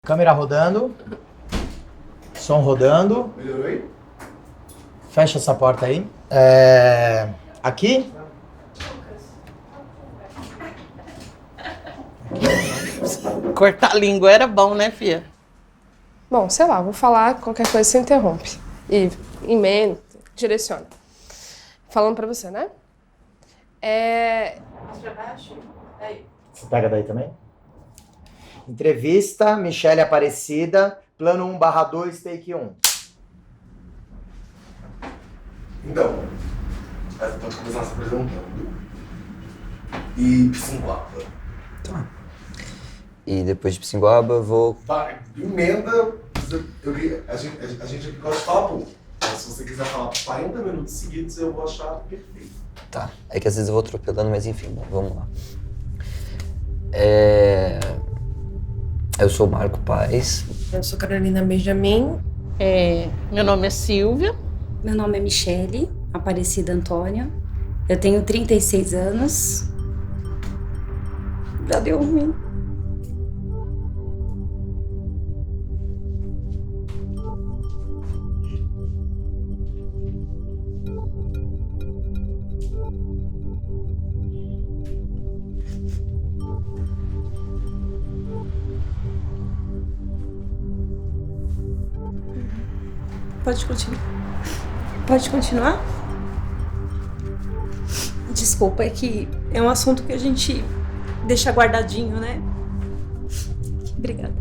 Câmera rodando. Som rodando. Melhorou aí? Fecha essa porta aí. Aqui? Cortar a língua era bom, né, filha? Bom, sei lá, vou falar, qualquer coisa você interrompe. E emenda, direciona. Falando pra você, né? Você pega daí também? Entrevista, Michele Aparecida, plano 1/2, take 1. Então, pode começar se apresentando. E Psinguapa. Tá. E depois de Psinguaba eu vou... Vai, emenda. A gente aqui gosta de falar pouco. Mas se você quiser falar 40 minutos seguidos, eu vou achar perfeito. Tá. É que às vezes eu vou atropelando, mas enfim, bom, vamos lá. Eu sou o Marco Paes. Eu sou Carolina Benjamin. Meu nome é Silvia. Meu nome é Michele Aparecida Antônio. Eu tenho 36 anos. Já deu ruim. Pode continuar. Pode continuar? Desculpa, é que é um assunto que a gente deixa guardadinho, né? Obrigada.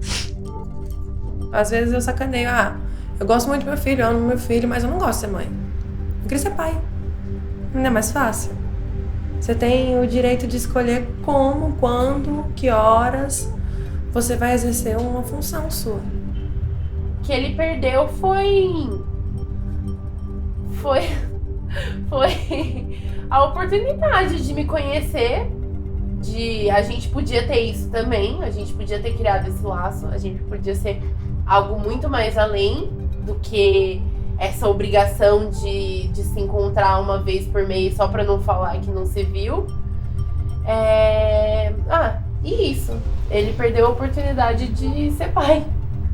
Às vezes eu sacaneio. Eu gosto muito do meu filho, eu amo meu filho, mas eu não gosto de ser mãe. Eu queria ser pai. Não é mais fácil? Você tem o direito de escolher como, quando, que horas você vai exercer uma função sua. Que ele perdeu foi a oportunidade de me conhecer, a gente podia ter isso também, a gente podia ter criado esse laço, a gente podia ser algo muito mais além do que essa obrigação de se encontrar uma vez por mês só pra não falar que não se viu. E isso, ele perdeu a oportunidade de ser pai.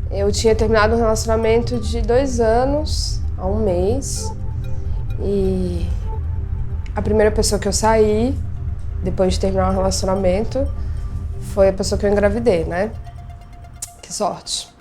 Eu tinha terminado um relacionamento de 2 anos, há 1 mês. E a primeira pessoa que eu saí, depois de terminar um relacionamento, foi a pessoa que eu engravidei, né? Que sorte.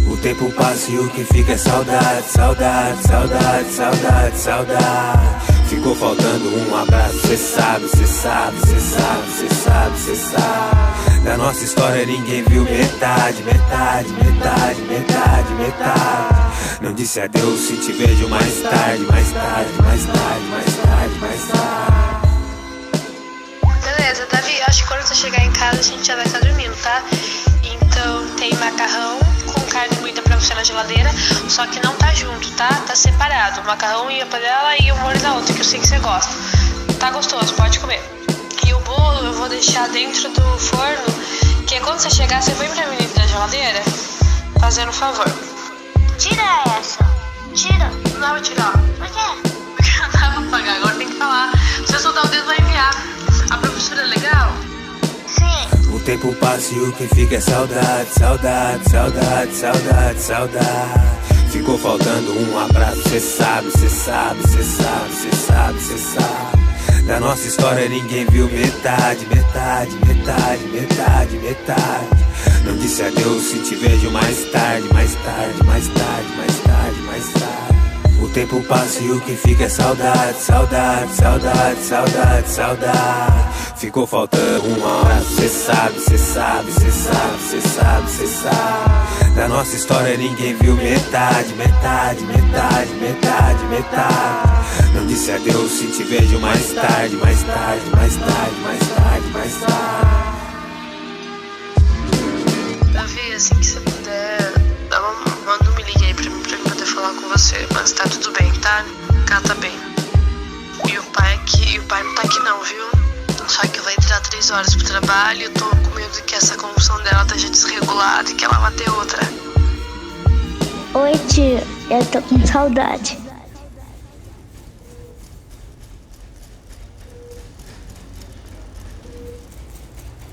O tempo passa e o que fica é saudade, saudade, saudade, saudade, saudade. Ficou faltando um abraço, cê sabe, cê sabe, cê sabe, cê sabe, cê sabe. Da nossa história ninguém viu metade, metade, metade, metade, metade. Não disse adeus, se te vejo mais tarde, mais tarde, mais tarde, mais tarde, mais tarde. Beleza, Davi, acho que quando você chegar em casa a gente já vai estar dormindo, tá? Então tem macarrão com carne moída pra você na geladeira, só que não tá junto, tá? Tá separado. O macarrão e a panela e o molho da outra, que eu sei que você gosta. Tá gostoso, pode comer. E o bolo eu vou deixar dentro do forno, que quando você chegar, você põe pra mim dentro da geladeira, fazendo um favor. Tira essa. Tira. Não dá pra tirar. Por quê? Porque não dá pra pagar, agora tem que falar. Se eu soltar o dedo, vai enviar. A professora é legal? Sim. O tempo passa e o que fica é saudade, saudade, saudade, saudade, saudade. Ficou faltando um abraço, cê sabe, cê sabe, cê sabe, cê sabe, cê sabe. Da nossa história ninguém viu metade, metade, metade, metade, metade. Não disse adeus, se te vejo mais tarde, mais tarde, mais tarde, mais tarde, mais tarde. O tempo passa e o que fica é saudade, saudade, saudade, saudade, saudade. Ficou faltando uma hora, cê sabe, cê sabe, cê sabe, cê sabe, cê sabe. Da nossa história ninguém viu metade, metade, metade, metade, metade. Não disse adeus, se te vejo mais tarde, mais tarde, mais tarde, mais tarde, mais tarde. assim que você puder, manda um me ligue aí pra mim poder falar com você. Mas tá tudo bem, tá? Cá tá bem. E o pai não tá aqui não, viu? Só que vai tirar 3 horas pro trabalho e eu tô com medo de que essa convulsão dela esteja desregulada e que ela vá ter outra. Oi, tia. Eu tô com saudade.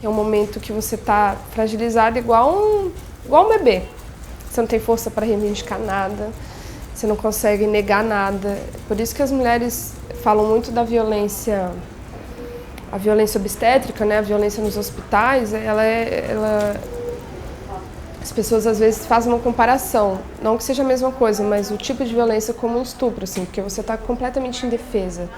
É um momento que você tá fragilizado igual um bebê. Você não tem força para reivindicar nada, você não consegue negar nada. Por isso que as mulheres falam muito da violência, a violência obstétrica, né? A violência nos hospitais, as pessoas às vezes fazem uma comparação, não que seja a mesma coisa, mas o tipo de violência como um estupro, assim, porque você está completamente indefesa.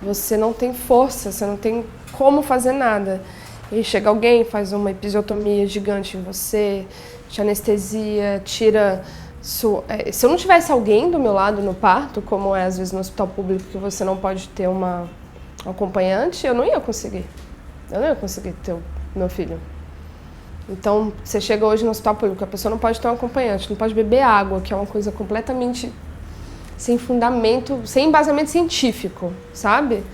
Você não tem força, você não tem como fazer nada. E chega alguém, faz uma episiotomia gigante em você, te anestesia, tira... Se eu não tivesse alguém do meu lado no parto, como é às vezes no hospital público, que você não pode ter uma acompanhante, eu não ia conseguir. Eu não ia conseguir ter o meu filho. Então, você chega hoje no hospital público, a pessoa não pode ter um acompanhante, não pode beber água, que é uma coisa completamente sem fundamento, sem embasamento científico, sabe?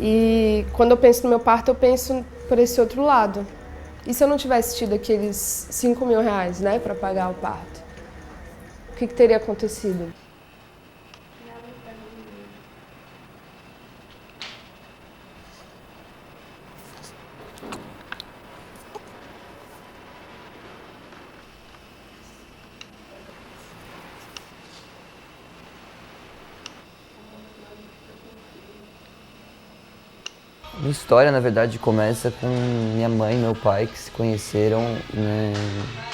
E quando eu penso no meu parto, eu penso por esse outro lado. E se eu não tivesse tido aqueles 5 mil reais, né, para pagar o parto? O que teria acontecido? A história, na verdade, começa com minha mãe e meu pai que se conheceram em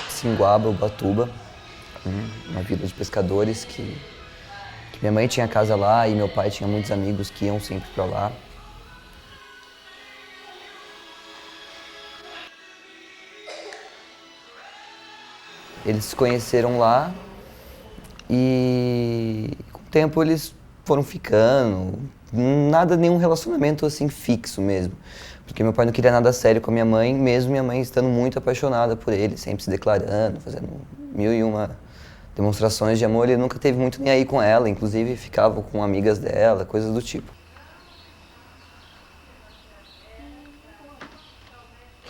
Singuaba, Ubatuba, uma vila de pescadores que minha mãe tinha casa lá e meu pai tinha muitos amigos que iam sempre para lá. Eles se conheceram lá e com o tempo eles foram ficando, nenhum relacionamento assim fixo mesmo. Porque meu pai não queria nada sério com a minha mãe, mesmo minha mãe estando muito apaixonada por ele, sempre se declarando, fazendo 1001 demonstrações de amor. Ele nunca teve muito nem aí com ela, inclusive ficava com amigas dela, coisas do tipo.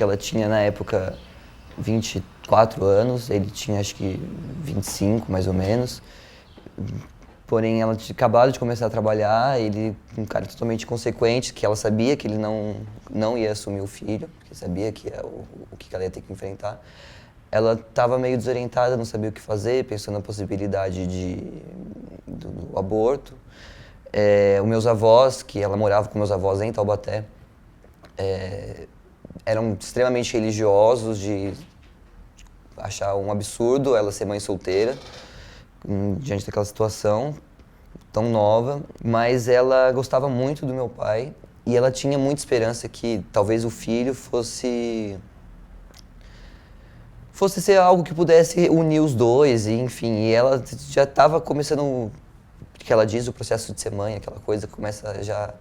Ela tinha na época 24 anos, ele tinha acho que 25 mais ou menos. Porém, ela tinha acabado de começar a trabalhar, ele, um cara totalmente inconsequente, que ela sabia que ele não ia assumir o filho, porque sabia que o que ela ia ter que enfrentar. Ela estava meio desorientada, não sabia o que fazer, pensou na possibilidade do aborto. Os meus avós, que ela morava com meus avós em Taubaté, eram extremamente religiosos, de achar um absurdo ela ser mãe solteira, diante daquela situação tão nova, mas ela gostava muito do meu pai e ela tinha muita esperança que talvez o filho fosse ser algo que pudesse unir os dois, e, enfim, e ela já estava começando, que ela diz, o processo de ser mãe, aquela coisa que começa já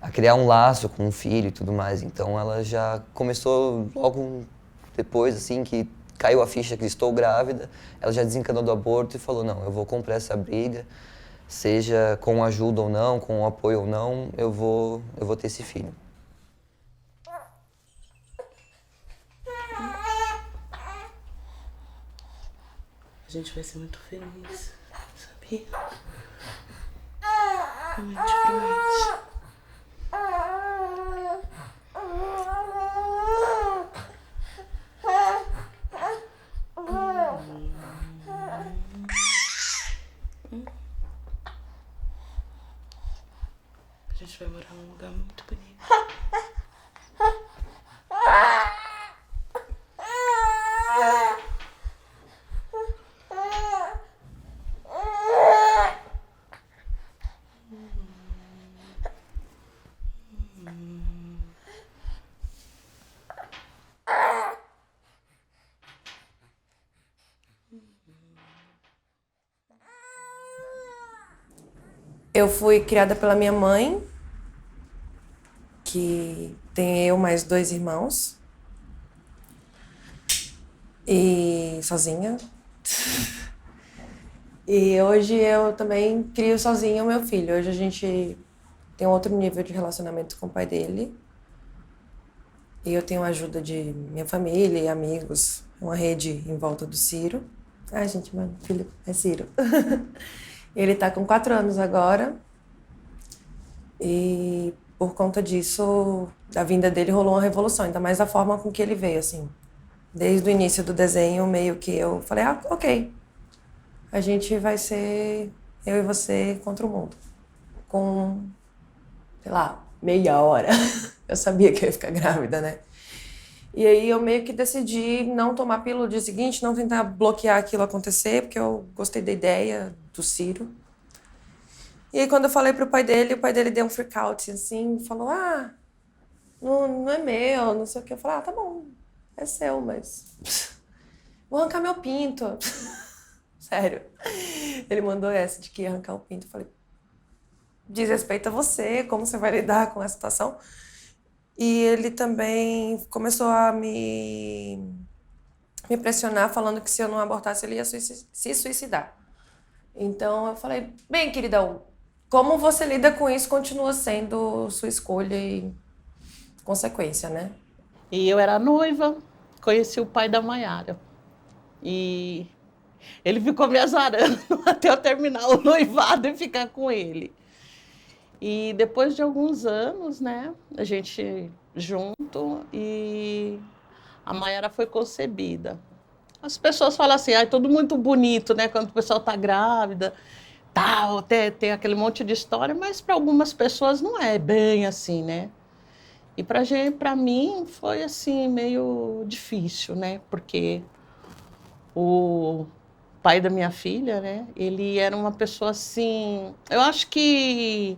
a criar um laço com o filho e tudo mais, então ela já começou logo depois, assim, que caiu a ficha que estou grávida, ela já desencanou do aborto e falou, não, eu vou comprar essa briga, seja com ajuda ou não, com apoio ou não, eu vou ter esse filho. A gente vai ser muito feliz, sabia? A gente promete. A gente vai morar num lugar muito bonito. Eu fui criada pela minha mãe, que tem eu mais 2 irmãos. e sozinha. E hoje eu também crio sozinha o meu filho. Hoje a gente tem outro nível de relacionamento com o pai dele. E eu tenho a ajuda de minha família e amigos, uma rede em volta do Ciro. Ai, gente, meu filho é Ciro. Ele tá com 4 anos agora. E por conta disso, da vinda dele rolou uma revolução, ainda mais da forma com que ele veio, assim. Desde o início do desenho, meio que eu falei, ok, a gente vai ser eu e você contra o mundo. Com, sei lá, meia hora. Eu sabia que eu ia ficar grávida, né? E aí eu meio que decidi não tomar pílula no dia seguinte, não tentar bloquear aquilo acontecer, porque eu gostei da ideia do Ciro. E aí quando eu falei pro pai dele, o pai dele deu um freak out, assim, falou, não é meu, não sei o que. Eu falei, tá bom, é seu, mas vou arrancar meu pinto. Sério. Ele mandou essa de que ia arrancar o pinto. Eu falei, diz respeito a você, como você vai lidar com essa situação. E ele também começou a me pressionar, falando que se eu não abortasse, ele ia se suicidar. Então eu falei, bem, queridão, como você lida com isso continua sendo sua escolha e consequência, né? E eu era noiva, conheci o pai da Maiara. E ele ficou me azarando até eu terminar o noivado e ficar com ele. E depois de alguns anos, né, a gente junto e a Maiara foi concebida. As pessoas falam assim, é tudo muito bonito, né, quando o pessoal está grávida, tal, tem aquele monte de história, mas para algumas pessoas não é bem assim, né? E para mim foi assim meio difícil, né, porque o pai da minha filha, né, ele era uma pessoa assim, eu acho que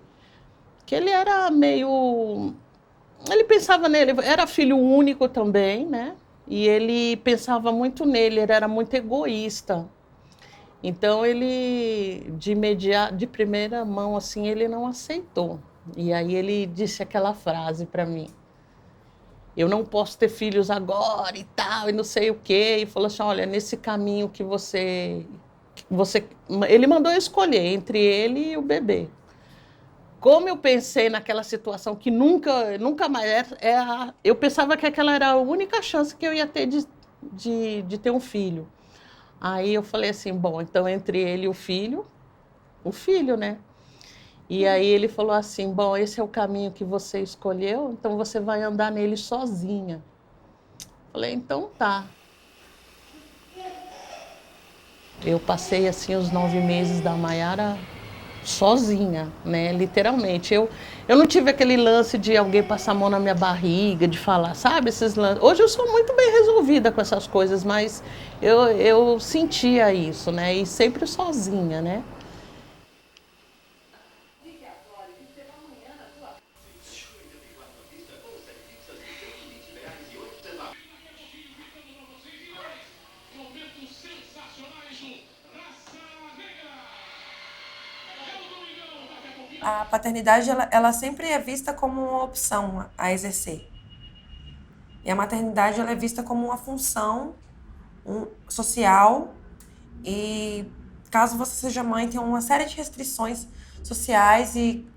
ele era meio... Ele pensava nele, era filho único também, né? E ele pensava muito nele, ele era muito egoísta. Então, ele, de primeira mão, assim, ele não aceitou. E aí ele disse aquela frase para mim, eu não posso ter filhos agora e tal, e não sei o quê. E falou assim, olha, nesse caminho que você... Ele mandou eu escolher entre ele e o bebê. Como eu pensei naquela situação que nunca mais eu pensava que aquela era a única chance que eu ia ter de ter um filho. Aí eu falei assim, bom, então entre ele e o filho, né? E aí ele falou assim, bom, esse é o caminho que você escolheu, então você vai andar nele sozinha. Falei, então tá. Eu passei assim os 9 meses da Maiara sozinha, né, literalmente. Eu não tive aquele lance de alguém passar a mão na minha barriga, de falar, sabe, esses lances. Hoje eu sou muito bem resolvida com essas coisas, mas eu sentia isso, né, e sempre sozinha, né. A paternidade, ela sempre é vista como uma opção a exercer. E a maternidade, ela é vista como uma função social. E caso você seja mãe, tem uma série de restrições sociais e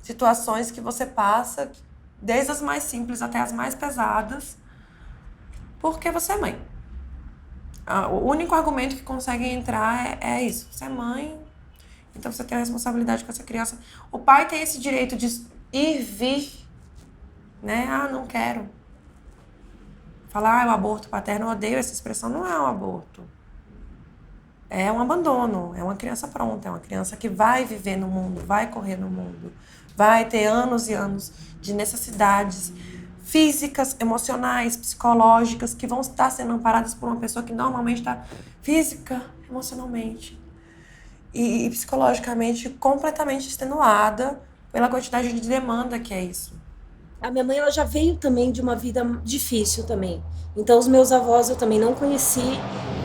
situações que você passa, desde as mais simples até as mais pesadas, porque você é mãe. O único argumento que consegue entrar é isso. Você é mãe, então você tem a responsabilidade com essa criança. O pai tem esse direito de ir, vir, né? Não quero. Falar, o aborto paterno, eu odeio essa expressão, não é um aborto. É um abandono, é uma criança pronta, é uma criança que vai viver no mundo, vai correr no mundo, vai ter anos e anos de necessidades físicas, emocionais, psicológicas, que vão estar sendo amparadas por uma pessoa que normalmente está física, emocionalmente e psicologicamente completamente extenuada pela quantidade de demanda que é isso. A minha mãe, ela já veio também de uma vida difícil também. Então, os meus avós eu também não conheci.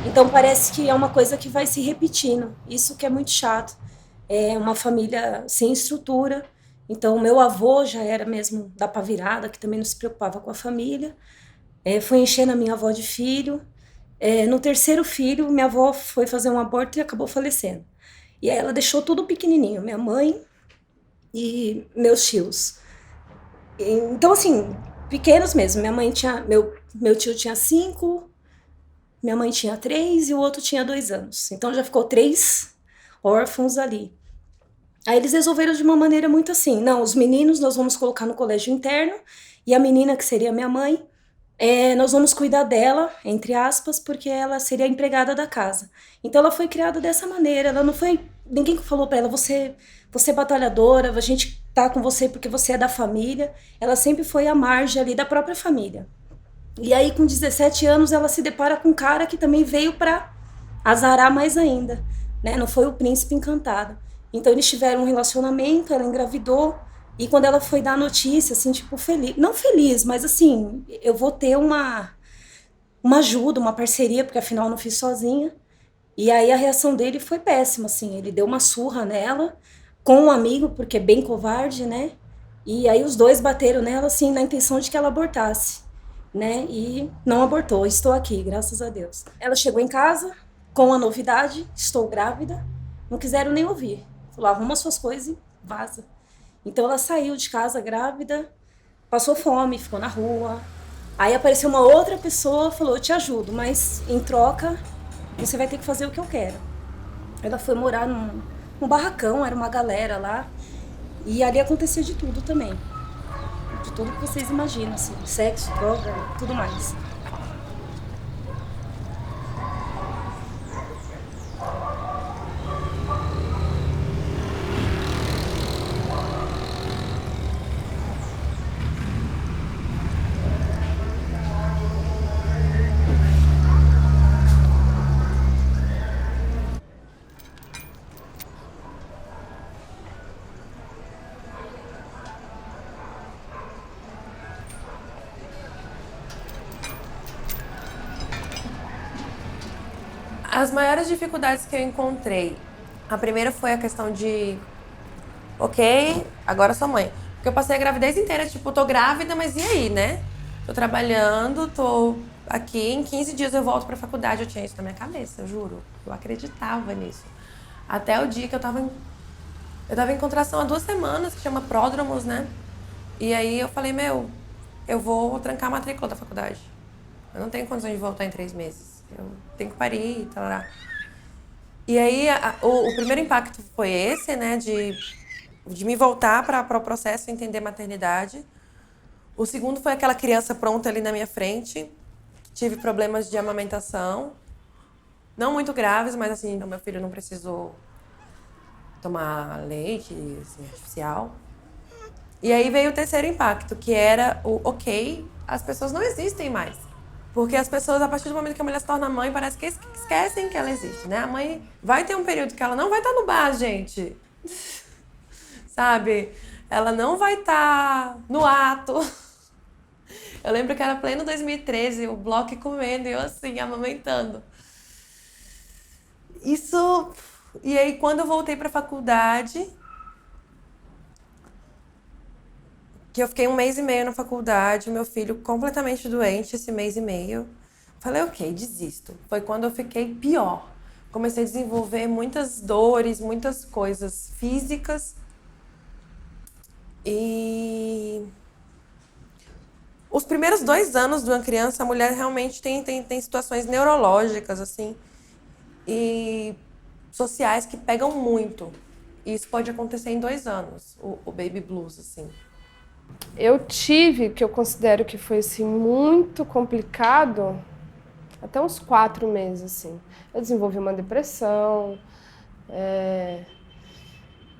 Então, parece que é uma coisa que vai se repetindo. Isso que é muito chato. É uma família sem estrutura. Então, o meu avô já era mesmo da pá virada, que também não se preocupava com a família. Foi enchendo a minha avó de filho. No terceiro filho, minha avó foi fazer um aborto e acabou falecendo. E aí ela deixou tudo pequenininho, minha mãe e meus tios. Então, assim, pequenos mesmo. Minha mãe tinha, meu tio tinha 5, minha mãe tinha 3 e o outro tinha 2 anos. Então já ficou 3 órfãos ali. Aí eles resolveram de uma maneira muito assim, não, os meninos nós vamos colocar no colégio interno e a menina, que seria minha mãe, nós vamos cuidar dela, entre aspas, porque ela seria a empregada da casa. Então ela foi criada dessa maneira, ela não foi, ninguém falou pra ela, você é batalhadora, a gente tá com você porque você é da família. Ela sempre foi à margem ali da própria família. E aí com 17 anos ela se depara com um cara que também veio pra azarar mais ainda, né? Não foi o príncipe encantado. Então eles tiveram um relacionamento, ela engravidou, e quando ela foi dar a notícia, assim, tipo, feliz, não feliz, mas assim, eu vou ter uma ajuda, uma parceria, porque afinal eu não fiz sozinha. E aí a reação dele foi péssima, assim, ele deu uma surra nela, com um amigo, porque é bem covarde, né? E aí os dois bateram nela, assim, na intenção de que ela abortasse, né? E não abortou, estou aqui, graças a Deus. Ela chegou em casa com a novidade, estou grávida, não quiseram nem ouvir. Falou, arruma suas coisas e vaza. Então ela saiu de casa grávida, passou fome, ficou na rua. Aí apareceu uma outra pessoa, falou, eu te ajudo, mas em troca você vai ter que fazer o que eu quero. Ela foi morar num barracão, era uma galera lá, e ali acontecia de tudo também. De tudo que vocês imaginam, assim, sexo, droga, tudo mais. As maiores dificuldades que eu encontrei, a primeira foi a questão de, ok, agora sou mãe. Porque eu passei a gravidez inteira, tipo, tô grávida, mas e aí, né? Tô trabalhando, tô aqui, em 15 dias eu volto pra faculdade. Eu tinha isso na minha cabeça, eu juro. Eu acreditava nisso. Até o dia que eu tava em contração há 2 semanas, que chama pródromos, né? E aí eu falei, eu vou trancar a matrícula da faculdade. Eu não tenho condições de voltar em 3 meses. Eu tenho que parir e tal. E aí o primeiro impacto foi esse, né? De me voltar para o processo, entender maternidade. O segundo foi aquela criança pronta ali na minha frente. Tive problemas de amamentação. Não muito graves, mas assim, meu filho não precisou tomar leite assim, artificial. E aí veio o terceiro impacto, que era o ok, as pessoas não existem mais. Porque as pessoas, a partir do momento que a mulher se torna mãe, parece que esquecem que ela existe, né? A mãe vai ter um período que ela não vai estar no bar, gente. Sabe? Ela não vai estar no ato. Eu lembro que era pleno 2013, o bloco comendo e eu assim, amamentando. Isso... E aí, quando eu voltei pra faculdade, que eu fiquei 1 mês e meio na faculdade, meu filho completamente doente esse mês e meio. Falei, ok, desisto. Foi quando eu fiquei pior. Comecei a desenvolver muitas dores, muitas coisas físicas. E os primeiros 2 anos de uma criança, a mulher realmente tem situações neurológicas, assim, e sociais que pegam muito. E isso pode acontecer em 2 anos, o baby blues, assim. Eu tive, que eu considero que foi assim, muito complicado, até uns 4 meses. Assim. Eu desenvolvi uma depressão,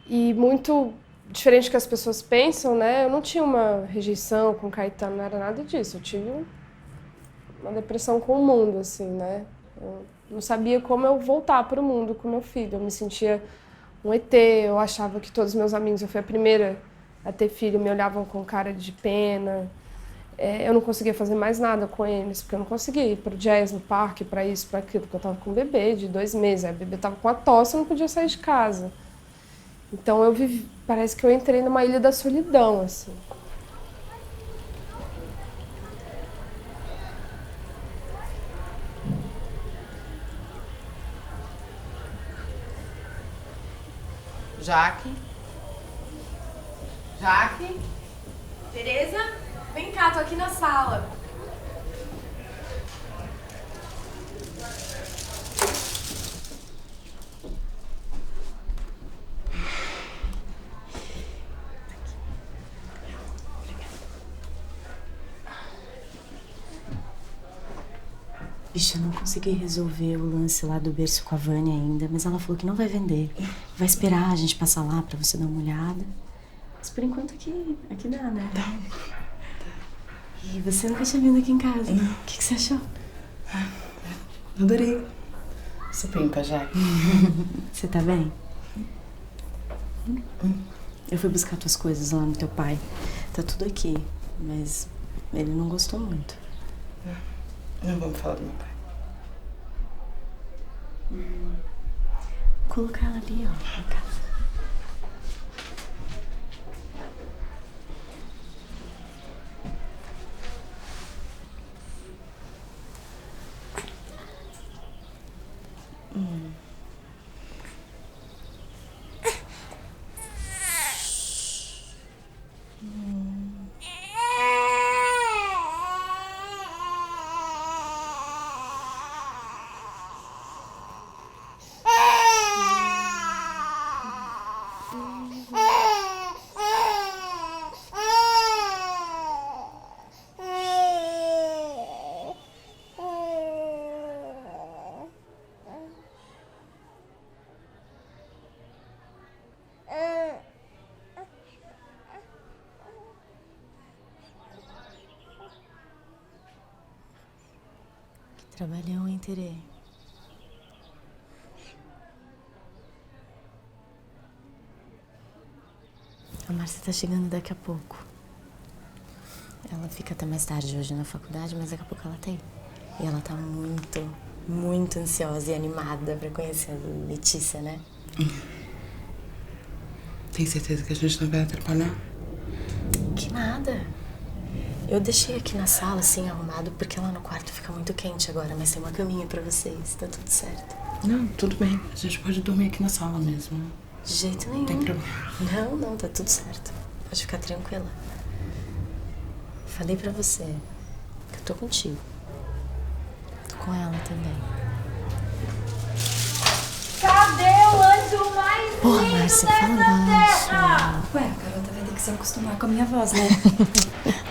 e muito diferente do que as pessoas pensam, né? Eu não tinha uma rejeição com o Caetano, não era nada disso. Eu tive uma depressão com o mundo, assim, né? Eu não sabia como eu voltar para o mundo com meu filho. Eu me sentia um ET, eu achava que todos os meus amigos, eu fui a primeira a ter filho, me olhavam com cara de pena. Eu não conseguia fazer mais nada com eles, porque eu não conseguia ir para o jazz, no parque, para isso, para aquilo, porque eu estava com um bebê de 2 meses. Aí o bebê estava com a tosse, eu não podia sair de casa. Então eu vivi, parece que eu entrei numa ilha da solidão, assim. Jaque? Jaque? Tereza, vem cá, tô aqui na sala. Bicha, eu não consegui resolver o lance lá do berço com a Vânia ainda, mas ela falou que não vai vender. Vai esperar a gente passar lá pra você dar uma olhada. Mas por enquanto aqui dá, né? Dá. E você nunca tinha vindo aqui em casa. Não. O que você achou? Adorei. Sou pimpa já. Você tá bem? Eu fui buscar tuas coisas lá no teu pai. Tá tudo aqui, mas ele não gostou muito. Não vamos falar do meu pai. Colocar ela ali, ó, na casa. Trabalhão, hein, Terê? A Márcia tá chegando daqui a pouco. Ela fica até mais tarde hoje na faculdade, mas daqui a pouco ela tá aí. E ela tá muito, muito ansiosa e animada pra conhecer a Letícia, né? Tem certeza que a gente não vai atrapalhar? Que nada. Eu deixei aqui na sala, assim, arrumado, porque lá no quarto fica muito quente agora, mas tem uma caminha pra vocês, tá tudo certo. Não, tudo bem. A gente pode dormir aqui na sala mesmo. De jeito nenhum. Não tem problema. Não, tá tudo certo. Pode ficar tranquila. Falei pra você que eu tô contigo. Tô com ela também. Cadê o anjo mais Pô, lindo Márcia, dessa fala terra? baixo. Ué, a garota vai ter que se acostumar com a minha voz, né?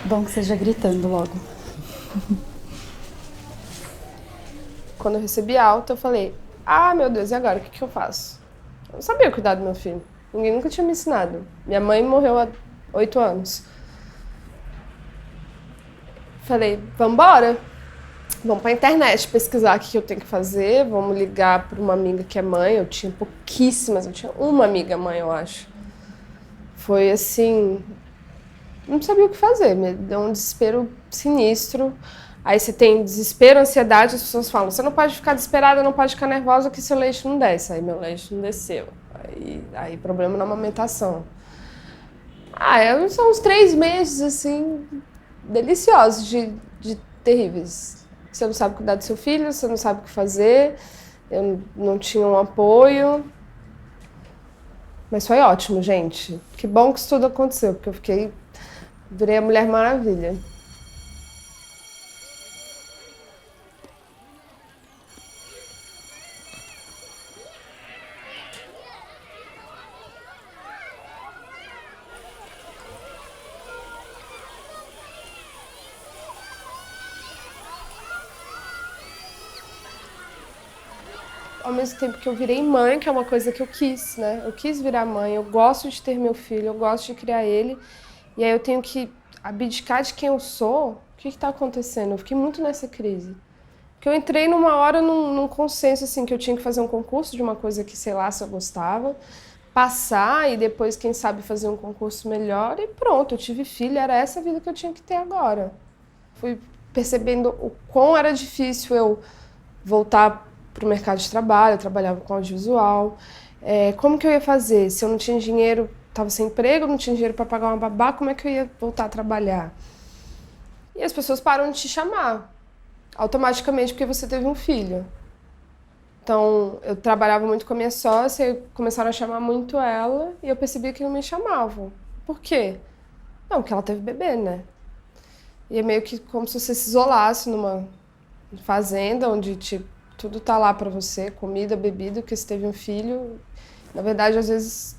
Bom que seja gritando logo. Quando eu recebi alta, eu falei, ah, meu Deus, e agora? O que eu faço? Eu não sabia cuidar do meu filho. Ninguém nunca tinha me ensinado. Minha mãe morreu há 8 anos. Falei, vambora. Vamos pra internet pesquisar o que eu tenho que fazer. Vamos ligar pra uma amiga que é mãe. Eu tinha pouquíssimas, eu tinha uma amiga mãe, eu acho. Foi assim... Não sabia o que fazer, me deu um desespero sinistro. Aí você tem desespero, ansiedade, as pessoas falam, você não pode ficar desesperada, não pode ficar nervosa que seu leite não desce. Aí meu leite não desceu. Aí problema na amamentação. São uns 3 meses, assim, deliciosos, de terríveis. Você não sabe cuidar do seu filho, você não sabe o que fazer, eu não tinha um apoio. Mas foi ótimo, gente. Que bom que isso tudo aconteceu, porque eu virei a Mulher Maravilha. Ao mesmo tempo que eu virei mãe, que é uma coisa que eu quis, né? Eu quis virar mãe, eu gosto de ter meu filho, eu gosto de criar ele. E aí eu tenho que abdicar de quem eu sou. O que está acontecendo? Eu fiquei muito nessa crise. Porque eu entrei numa hora num consenso, assim, que eu tinha que fazer um concurso de uma coisa que, sei lá, se eu gostava. Passar e depois, quem sabe, fazer um concurso melhor. E pronto, eu tive filho, era essa a vida que eu tinha que ter agora. Fui percebendo o quão era difícil eu voltar para o mercado de trabalho, eu trabalhava com audiovisual. Como que eu ia fazer? Se eu não tinha dinheiro, estava sem emprego, não tinha dinheiro para pagar uma babá, como é que eu ia voltar a trabalhar? E as pessoas param de te chamar, automaticamente, porque você teve um filho. Então, eu trabalhava muito com a minha sócia e começaram a chamar muito ela e eu percebi que não me chamavam. Por quê? Não, porque ela teve bebê, né? E é meio que como se você se isolasse numa fazenda onde, tipo, tudo tá lá pra você, comida, bebida, porque você teve um filho. Na verdade, às vezes,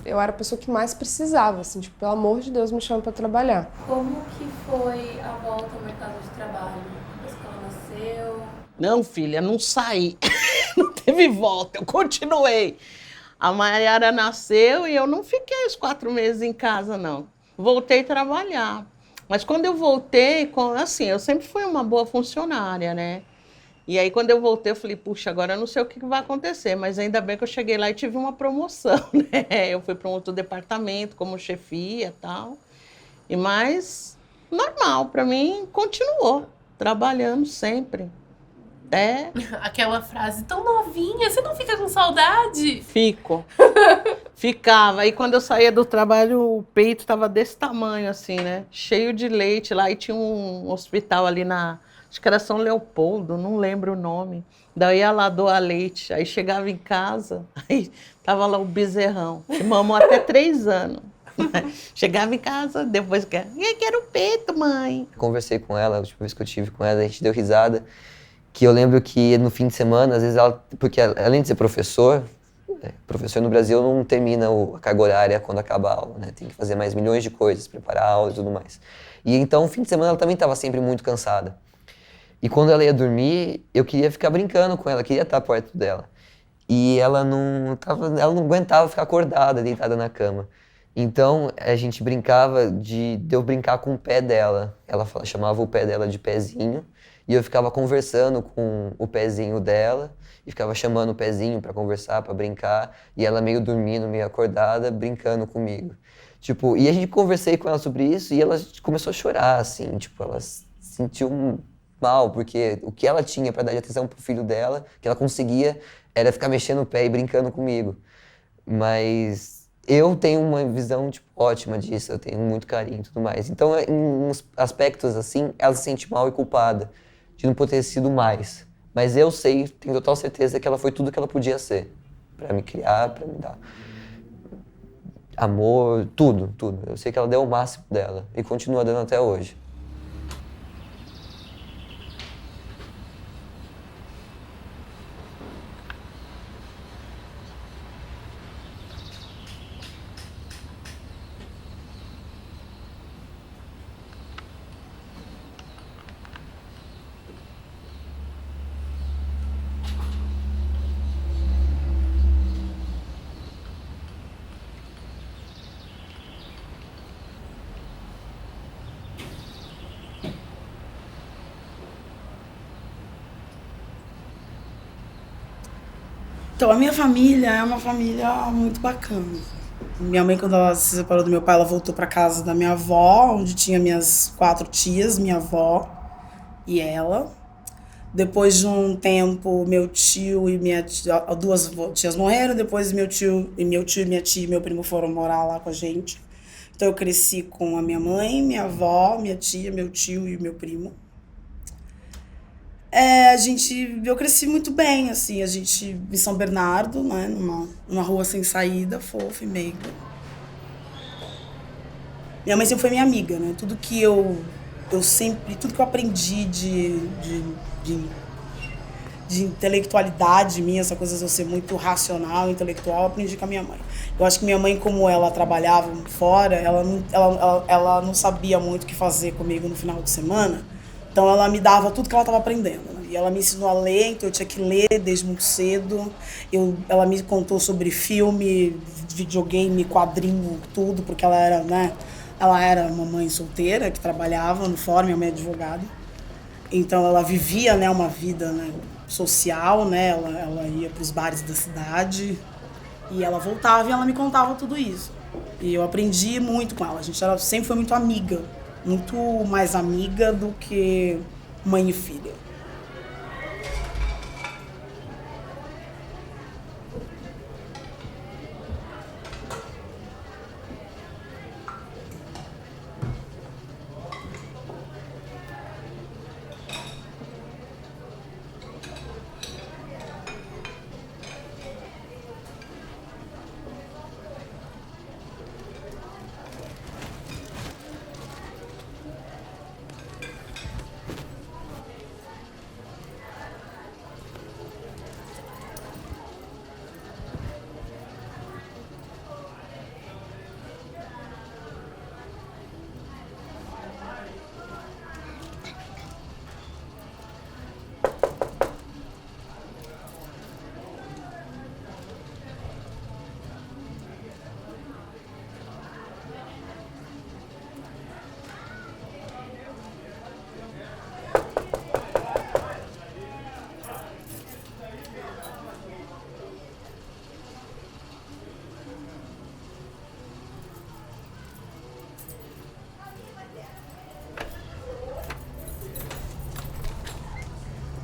eu era a pessoa que mais precisava, assim, tipo, pelo amor de Deus, me chama pra trabalhar. Como que foi a volta ao mercado de trabalho? Depois que ela nasceu? Não, filha, não saí. Não teve volta, eu continuei. A Mayara nasceu e eu não fiquei os 4 meses em casa, não. Voltei a trabalhar. Mas quando eu voltei, assim, eu sempre fui uma boa funcionária, né? E aí, quando eu voltei, eu falei, puxa, agora eu não sei o que vai acontecer, mas ainda bem que eu cheguei lá e tive uma promoção, né? Eu fui para um outro departamento, como chefia e tal. Mas, normal, para mim, continuou, trabalhando sempre. Aquela frase, tão novinha, você não fica com saudade? Fico. Ficava. Aí, quando eu saía do trabalho, o peito estava desse tamanho, assim, né? Cheio de leite lá. E tinha um hospital ali acho que era São Leopoldo, não lembro o nome. Daí ia lá doar leite. Aí chegava em casa, aí tava lá o bezerrão, que mamou até 3 anos. Chegava em casa, depois que quero peito, mãe. Conversei com ela, a última vez que eu tive com ela, a gente deu risada. Que eu lembro que no fim de semana, às vezes ela... Porque além de ser professor no Brasil não termina a carga horária quando acaba a aula, né? Tem que fazer mais milhões de coisas, preparar a aula e tudo mais. E então, no fim de semana, ela também estava sempre muito cansada. E quando ela ia dormir, eu queria ficar brincando com ela, queria estar perto dela. E ela não aguentava ficar acordada, deitada na cama. Então, a gente brincava de eu brincar com o pé dela. Ela chamava o pé dela de pezinho. E eu ficava conversando com o pezinho dela. E ficava chamando o pezinho pra conversar, pra brincar. E ela meio dormindo, meio acordada, brincando comigo. Tipo, e a gente conversei com ela sobre isso e ela começou a chorar, assim. Tipo, ela se sentiu mal, porque o que ela tinha pra dar de atenção pro filho dela, que ela conseguia, era ficar mexendo o pé e brincando comigo. Mas eu tenho uma visão, tipo, ótima disso, eu tenho muito carinho e tudo mais. Então, em uns aspectos assim, ela se sente mal e culpada de não poder ter sido mais. Mas eu sei, tenho total certeza que ela foi tudo que ela podia ser. Pra me criar, pra me dar amor, tudo, tudo. Eu sei que ela deu o máximo dela e continua dando até hoje. Então, a minha família é uma família muito bacana. Minha mãe, quando ela se separou do meu pai, ela voltou para casa da minha avó, onde tinha minhas 4 tias, minha avó e ela. Depois de um tempo, meu tio e minha tia, 2 tias morreram, depois meu tio e minha tia e meu primo foram morar lá com a gente. Então eu cresci com a minha mãe, minha avó, minha tia, meu tio e meu primo. Eu cresci muito bem, assim, a gente em São Bernardo, né, numa rua sem saída, fofa e meiga. Minha mãe sempre foi minha amiga, né, tudo que eu aprendi de intelectualidade minha, essa coisa de eu ser muito racional, intelectual, eu aprendi com a minha mãe. Eu acho que minha mãe, como ela trabalhava fora, ela não sabia muito o que fazer comigo no final de semana. Então ela me dava tudo que ela estava aprendendo, né? E ela me ensinou a ler, então eu tinha que ler desde muito cedo. Ela me contou sobre filme, videogame, quadrinho, tudo, porque ela era, né? Ela era uma mãe solteira que trabalhava no fórum, minha mãe é advogada. Então ela vivia, né, uma vida, né, social, né? Ela ia para os bares da cidade e ela voltava e ela me contava tudo isso. E eu aprendi muito com ela. A gente sempre foi muito amiga. Muito mais amiga do que mãe e filha.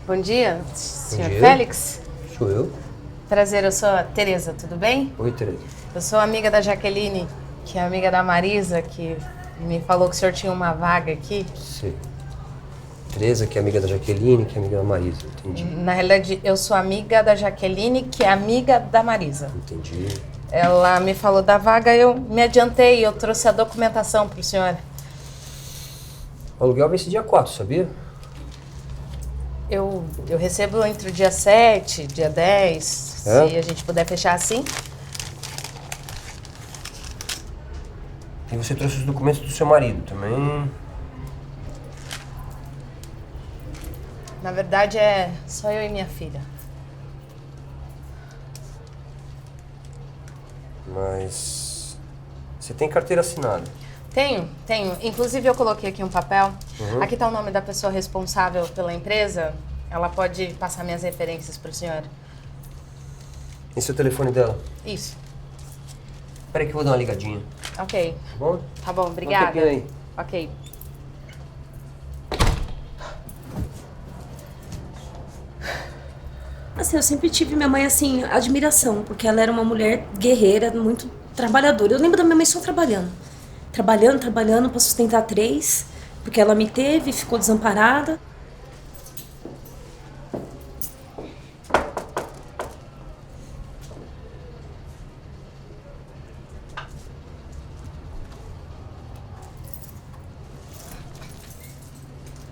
Bom dia, senhor dia. Félix. Sou eu? Prazer, eu sou a Tereza, tudo bem? Oi, Tereza. Eu sou amiga da Jaqueline, que é amiga da Marisa, que me falou que o senhor tinha uma vaga aqui. Sim. Tereza, que é amiga da Jaqueline, que é amiga da Marisa. Entendi. Na realidade, eu sou amiga da Jaqueline, que é amiga da Marisa. Entendi. Ela me falou da vaga, eu me adiantei, eu trouxe a documentação pro senhor. O aluguel vence dia 4, sabia? Eu recebo entre o dia 7, dia 10, se a gente puder fechar assim. E você trouxe os documentos do seu marido também? Na verdade, é só eu e minha filha. Mas... você tem carteira assinada? Tenho. Inclusive, eu coloquei aqui um papel. Uhum. Aqui tá o nome da pessoa responsável pela empresa. Ela pode passar minhas referências pro senhor. Esse é o telefone dela? Isso. Peraí que eu vou dar uma ligadinha. Ok. Tá bom? Tá bom, obrigada. Um tempinho aí. Ok. Assim, eu sempre tive minha mãe, assim, admiração, porque ela era uma mulher guerreira, muito trabalhadora. Eu lembro da minha mãe só trabalhando. Trabalhando para sustentar 3, porque ela me teve, ficou desamparada.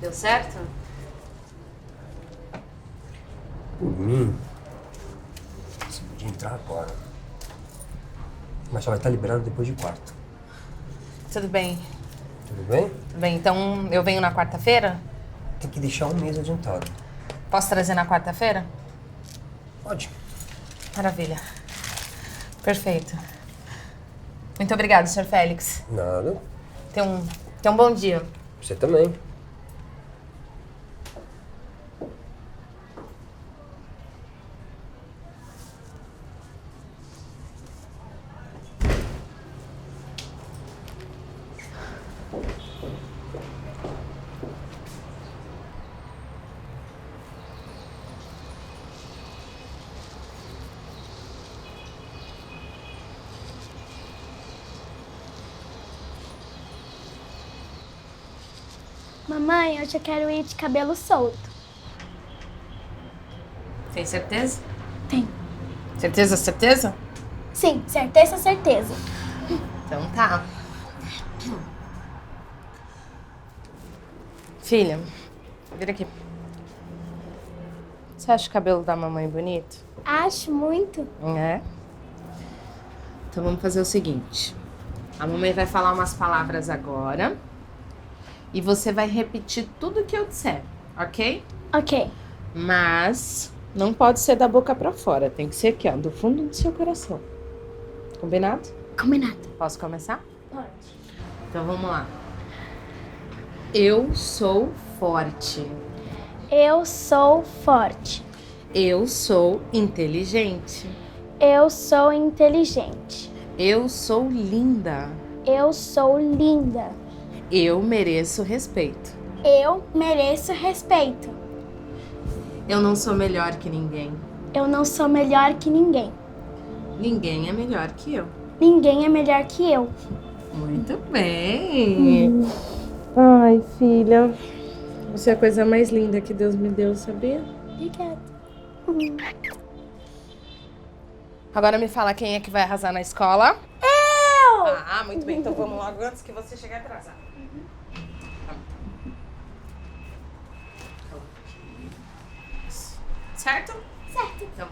Deu certo? Por mim, você podia entrar agora. Mas só vai estar liberado depois de quarta. Tudo bem. Tudo bem? Tudo bem, então eu venho na quarta-feira? Tem que deixar um mês adiantado. Posso trazer na quarta-feira? Pode. Maravilha. Perfeito. Muito obrigada, Sr. Félix. Nada. Tenha um bom dia. Você também. Mamãe, hoje eu quero ir de cabelo solto. Tem certeza? Tem. Certeza? Sim, certeza. Então tá. Filha, vira aqui. Você acha o cabelo da mamãe bonito? Acho muito. É? Então vamos fazer o seguinte. A mamãe vai falar umas palavras agora. E você vai repetir tudo que eu disser, ok? Ok. Mas não pode ser da boca pra fora. Tem que ser aqui, ó, do fundo do seu coração. Combinado? Combinado. Posso começar? Pode. Então vamos lá. Eu sou forte. Eu sou forte. Eu sou inteligente. Eu sou inteligente. Eu sou linda. Eu sou linda. Eu mereço respeito. Eu mereço respeito. Eu não sou melhor que ninguém. Eu não sou melhor que ninguém. Ninguém é melhor que eu. Ninguém é melhor que eu. Muito bem. Ai, filha. Você é a coisa mais linda que Deus me deu, sabia? Obrigada. Agora me fala quem é que vai arrasar na escola. Eu! Ah, muito bem. Então vamos logo antes que você chegar atrasado. Certo? Certo. Então,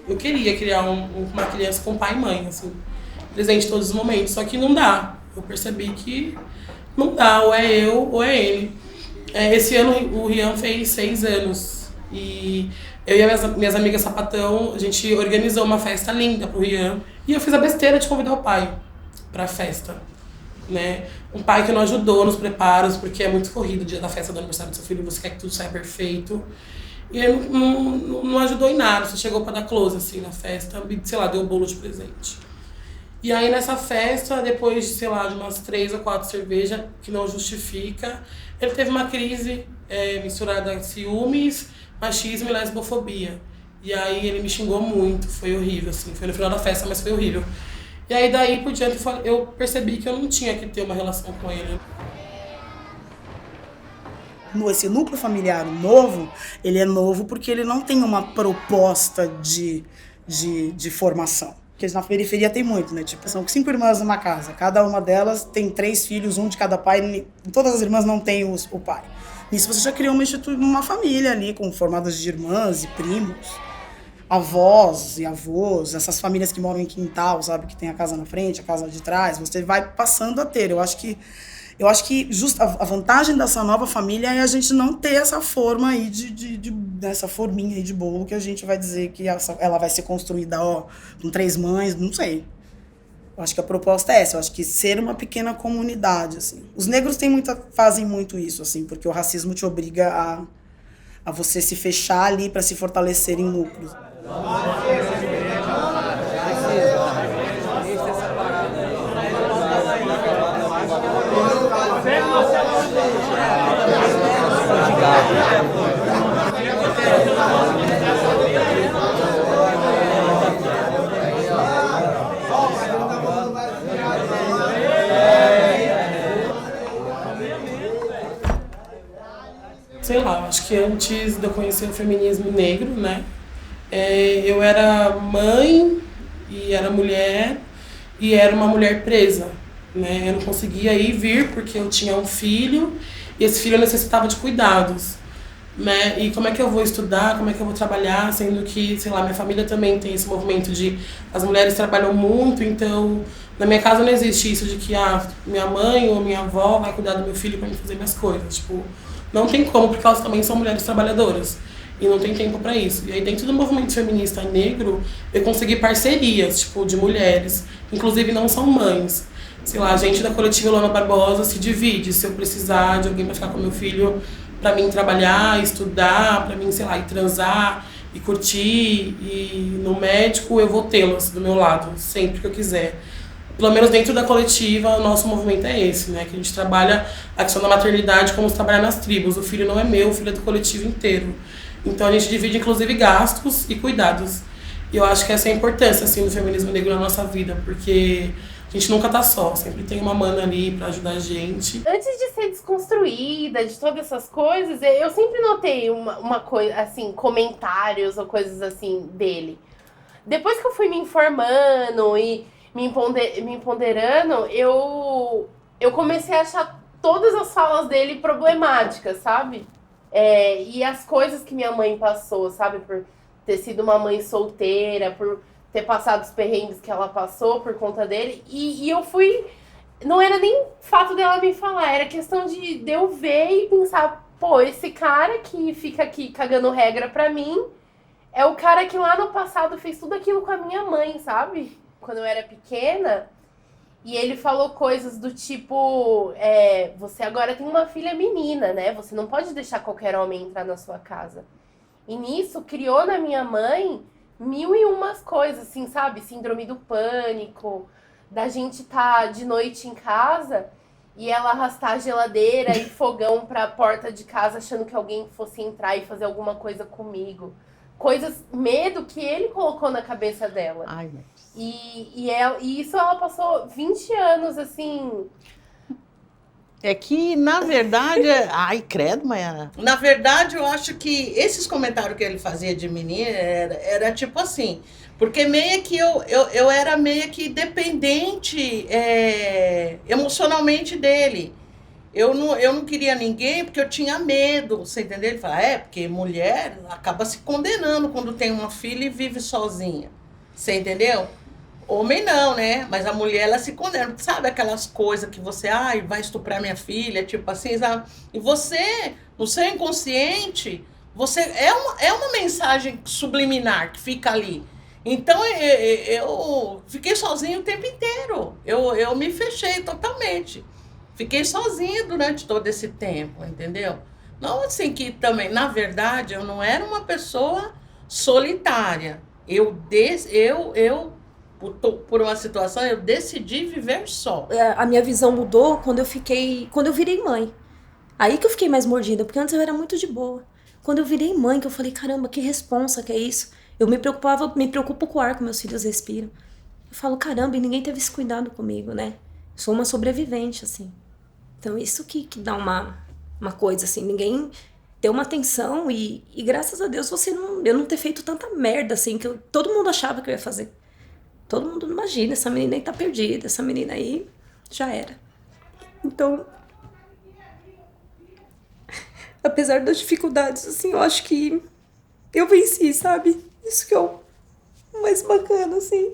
Eu queria criar uma criança com pai e mãe, assim, presente em todos os momentos, só que não dá. Eu percebi que não dá, ou é eu ou é ele. Esse ano o Rian fez 6 anos e eu e as minhas amigas sapatão, a gente organizou uma festa linda pro Rian e eu fiz a besteira de convidar o pai pra festa. né? Um pai que não ajudou nos preparos, porque é muito corrido o dia da festa do aniversário do seu filho, você quer que tudo saia perfeito. E ele não ajudou em nada, só chegou pra dar close, assim, na festa, sei lá, deu um bolo de presente. E aí, nessa festa, depois de, sei lá, de umas 3 ou 4 cervejas, que não justifica, ele teve uma crise misturada a ciúmes, machismo e lesbofobia. E aí, ele me xingou muito, foi horrível, assim, foi no final da festa, mas foi horrível. E aí, daí por diante, eu percebi que eu não tinha que ter uma relação com ele. Esse núcleo familiar novo, ele é novo porque ele não tem uma proposta de formação. Porque na periferia tem muito, né? Tipo, são 5 irmãs numa casa. Cada uma delas tem 3 filhos, um de cada pai. Todas as irmãs não têm o pai. Nisso você já criou uma família ali, formadas de irmãs e primos, avós e avós, essas famílias que moram em quintal, sabe? Que tem a casa na frente, a casa de trás. Você vai passando a ter. Eu acho que a vantagem dessa nova família é a gente não ter essa forma aí dessa forminha aí de bolo que a gente vai dizer que ela vai ser construída com 3 mães, não sei. Eu acho que a proposta é essa, eu acho que ser uma pequena comunidade, assim. Os negros fazem muito isso, assim, porque o racismo te obriga a você se fechar ali para se fortalecer em núcleos. Sei lá, acho que antes de eu conhecer o feminismo negro, né, eu era mãe e era mulher e era uma mulher presa, né, eu não conseguia ir e vir porque eu tinha um filho e esse filho necessitava de cuidados, né, e como é que eu vou estudar, como é que eu vou trabalhar, sendo que, sei lá, minha família também tem esse movimento de as mulheres trabalham muito, então na minha casa não existe isso de que minha mãe ou minha avó vai cuidar do meu filho para me fazer minhas coisas, tipo, não tem como, porque elas também são mulheres trabalhadoras. E não tem tempo para isso. E aí, dentro do movimento feminista negro, eu consegui parcerias, tipo, de mulheres. Inclusive, não são mães. Sei lá, a gente da coletiva Luana Barbosa se divide. Se eu precisar de alguém para ficar com meu filho, para mim trabalhar, estudar, para mim, sei lá, ir transar, e curtir, e no médico, eu vou tê-las do meu lado, sempre que eu quiser. Pelo menos dentro da coletiva, o nosso movimento é esse, né? Que a gente trabalha a questão da maternidade como se trabalhar nas tribos. O filho não é meu, o filho é do coletivo inteiro. Então a gente divide, inclusive, gastos e cuidados. E eu acho que essa é a importância, assim, do feminismo negro na nossa vida, porque a gente nunca tá só, sempre tem uma mana ali pra ajudar a gente. Antes de ser desconstruída, de todas essas coisas, eu sempre notei uma coisa, assim, comentários ou coisas assim dele. Depois que eu fui me informando e me empoderando, eu comecei a achar todas as falas dele problemáticas, sabe? E as coisas que minha mãe passou, sabe? Por ter sido uma mãe solteira, por ter passado os perrengues que ela passou por conta dele. E eu fui... Não era nem fato dela me falar, era questão de eu ver e pensar, pô, esse cara que fica aqui cagando regra pra mim é o cara que lá no passado fez tudo aquilo com a minha mãe, sabe? Quando eu era pequena, e ele falou coisas do tipo, você agora tem uma filha menina, né? Você não pode deixar qualquer homem entrar na sua casa. E nisso, criou na minha mãe 1001 coisas, assim, sabe? Síndrome do pânico, da gente tá de noite em casa e ela arrastar a geladeira e fogão pra porta de casa achando que alguém fosse entrar e fazer alguma coisa comigo. Medo que ele colocou na cabeça dela. Ai, e isso ela passou 20 anos, assim... É que, na verdade... Ai, credo, Maiara. Na verdade, eu acho que esses comentários que ele fazia de menina era tipo assim... Porque meio que eu era meio que dependente emocionalmente dele. Eu não queria ninguém porque eu tinha medo, você entendeu? Ele fala, porque mulher acaba se condenando quando tem uma filha e vive sozinha. Você entendeu? Homem não, né? Mas a mulher, ela se condena. Sabe aquelas coisas que você, vai estuprar minha filha, tipo assim, sabe? E você, no seu inconsciente, você é uma mensagem subliminar que fica ali. Então eu fiquei sozinha o tempo inteiro. Eu me fechei totalmente. Fiquei sozinha durante todo esse tempo, entendeu? Não assim que também, na verdade, eu não era uma pessoa solitária. Por uma situação, eu decidi viver só. A minha visão mudou quando eu virei mãe. Aí que eu fiquei mais mordida, porque antes eu era muito de boa. Quando eu virei mãe, que eu falei, caramba, que responsa que é isso? Eu me preocupo com o ar que meus filhos respiram. Eu falo, caramba, e ninguém teve esse cuidado comigo, né? Eu sou uma sobrevivente, assim. Então isso que dá uma coisa, assim, ninguém ter uma atenção e graças a Deus eu não ter feito tanta merda, assim, que todo mundo achava que eu ia fazer. Todo mundo não imagina, essa menina aí tá perdida, essa menina aí já era. Então, apesar das dificuldades, assim, eu acho que eu venci, sabe? Isso que é o mais bacana, assim.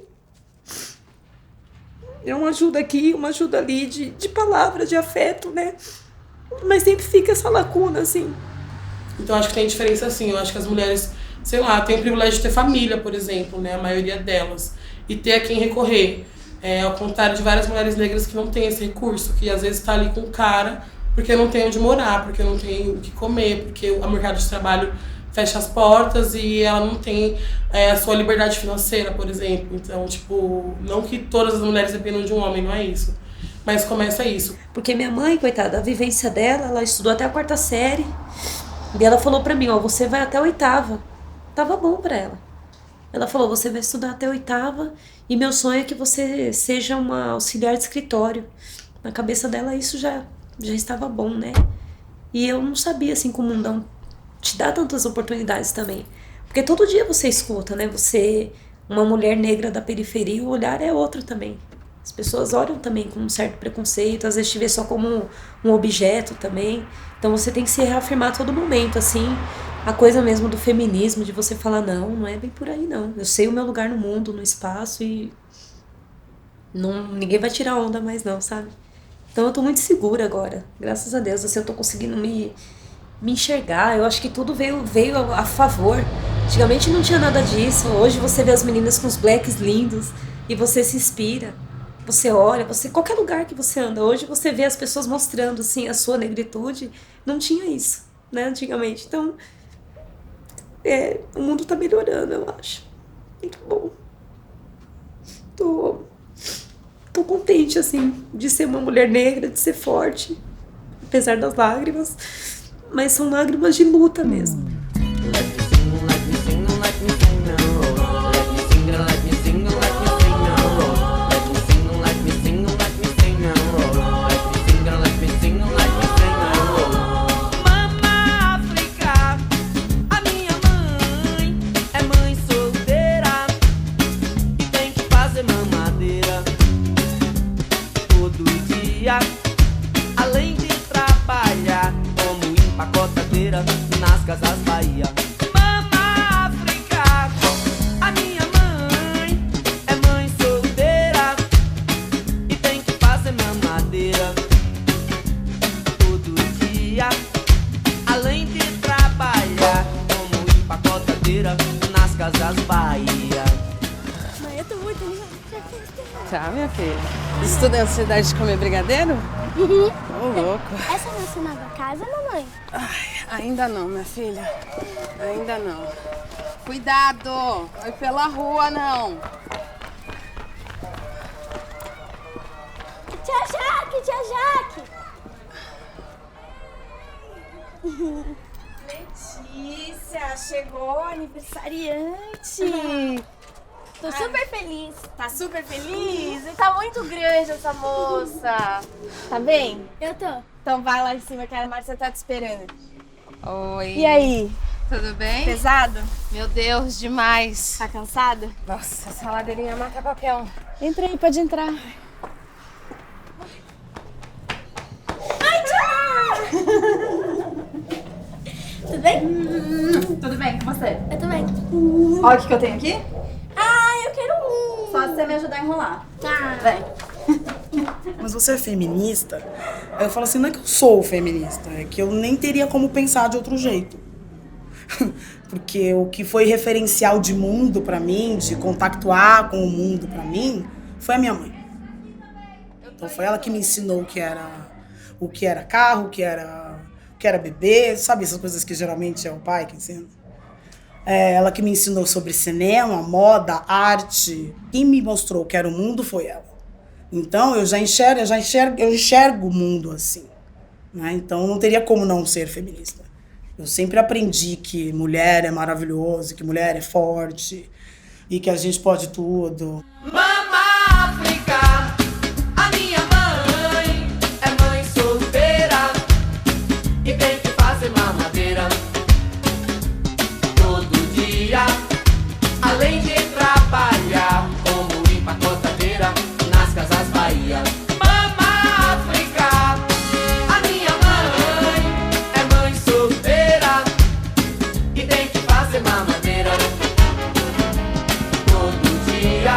É uma ajuda aqui, uma ajuda ali, de palavra, de afeto, né? Mas sempre fica essa lacuna, assim. Então, acho que tem diferença, assim. Eu acho que as mulheres, sei lá, têm o privilégio de ter família, por exemplo, né? A maioria delas. E ter a quem recorrer. Ao contrário de várias mulheres negras que não têm esse recurso, que às vezes tá ali com o cara porque não tem onde morar, porque não tem o que comer, porque o mercado de trabalho fecha as portas e ela não tem a sua liberdade financeira, por exemplo. Então, tipo, não que todas as mulheres dependam de um homem, não é isso. Mas começa isso. Porque minha mãe, coitada, a vivência dela, ela estudou até a 4ª série. E ela falou pra mim, ó, você vai até a 8ª. Tava bom pra ela. Ela falou, você vai estudar até a 8ª e meu sonho é que você seja uma auxiliar de escritório. Na cabeça dela isso já estava bom, né? E eu não sabia, assim, que o mundão te dá tantas oportunidades também. Porque todo dia você escuta, né? Você, uma mulher negra da periferia, o olhar é outro também. As pessoas olham também com um certo preconceito, às vezes te vê só como um objeto também. Então você tem que se reafirmar a todo momento, assim. A coisa mesmo do feminismo, de você falar, não é bem por aí, não. Eu sei o meu lugar no mundo, no espaço e ninguém vai tirar onda mais não, sabe? Então eu tô muito segura agora, graças a Deus. Assim, eu tô conseguindo me enxergar. Eu acho que tudo veio a favor. Antigamente não tinha nada disso. Hoje você vê as meninas com os blacks lindos e você se inspira. Você olha, qualquer lugar que você anda, hoje você vê as pessoas mostrando assim, a sua negritude. Não tinha isso, né, antigamente. Então, o mundo tá melhorando, eu acho. Muito bom. Tô contente, assim, de ser uma mulher negra, de ser forte, apesar das lágrimas. Mas são lágrimas de luta mesmo. Além de trabalhar como empacotadeira nas casas Bahia. Mama África, a minha mãe é mãe solteira e tem que fazer mamadeira todo dia. Além de trabalhar como empacotadeira nas casas Bahia. Mãe, eu tô muito animada. Tá, minha filha. Isso tudo é ansiedade de comer brigadeiro? Uhum. Ô, louco. Essa é a nossa nova casa, mamãe? Ai, ainda não, minha filha. Ainda não. Cuidado! Vai pela rua, não. Tia Jaque, tia Jaque! Letícia, chegou aniversariante! Tô super feliz. Tá super feliz? E tá muito grande essa moça. Tá bem? Eu tô. Então vai lá em cima que a Márcia tá te esperando. Oi. E aí? Tudo bem? Pesado? Meu Deus, demais. Tá cansada? Nossa, essa ladeirinha mata qualquer um. Entra aí, pode entrar. Ai, tchau! Tudo bem? Tudo bem com você? Eu também. Olha o que eu tenho aqui. Ah, eu quero um. Só você me ajudar a enrolar. Tá. Vem. Mas você é feminista? Aí eu falo assim, não é que eu sou feminista, é que eu nem teria como pensar de outro jeito. Porque o que foi referencial de mundo pra mim, de contactuar com o mundo pra mim, foi a minha mãe. Então foi ela que me ensinou o que era carro, o que era bebê, sabe essas coisas que geralmente é o pai que ensina? Ela que me ensinou sobre cinema, moda, arte. Quem me mostrou o que era o mundo foi ela. Então eu enxergo o mundo assim, né? Então não teria como não ser feminista. Eu sempre aprendi que mulher é maravilhoso, que mulher é forte e que a gente pode tudo. Mama África, a minha mãe é mãe solteira e tem que fazer mamadeira todo dia, além de trabalhar como empacotadeira nas Casas Bahia. Mama África, a minha mãe é mãe solteira e tem que fazer mamadeira todo dia,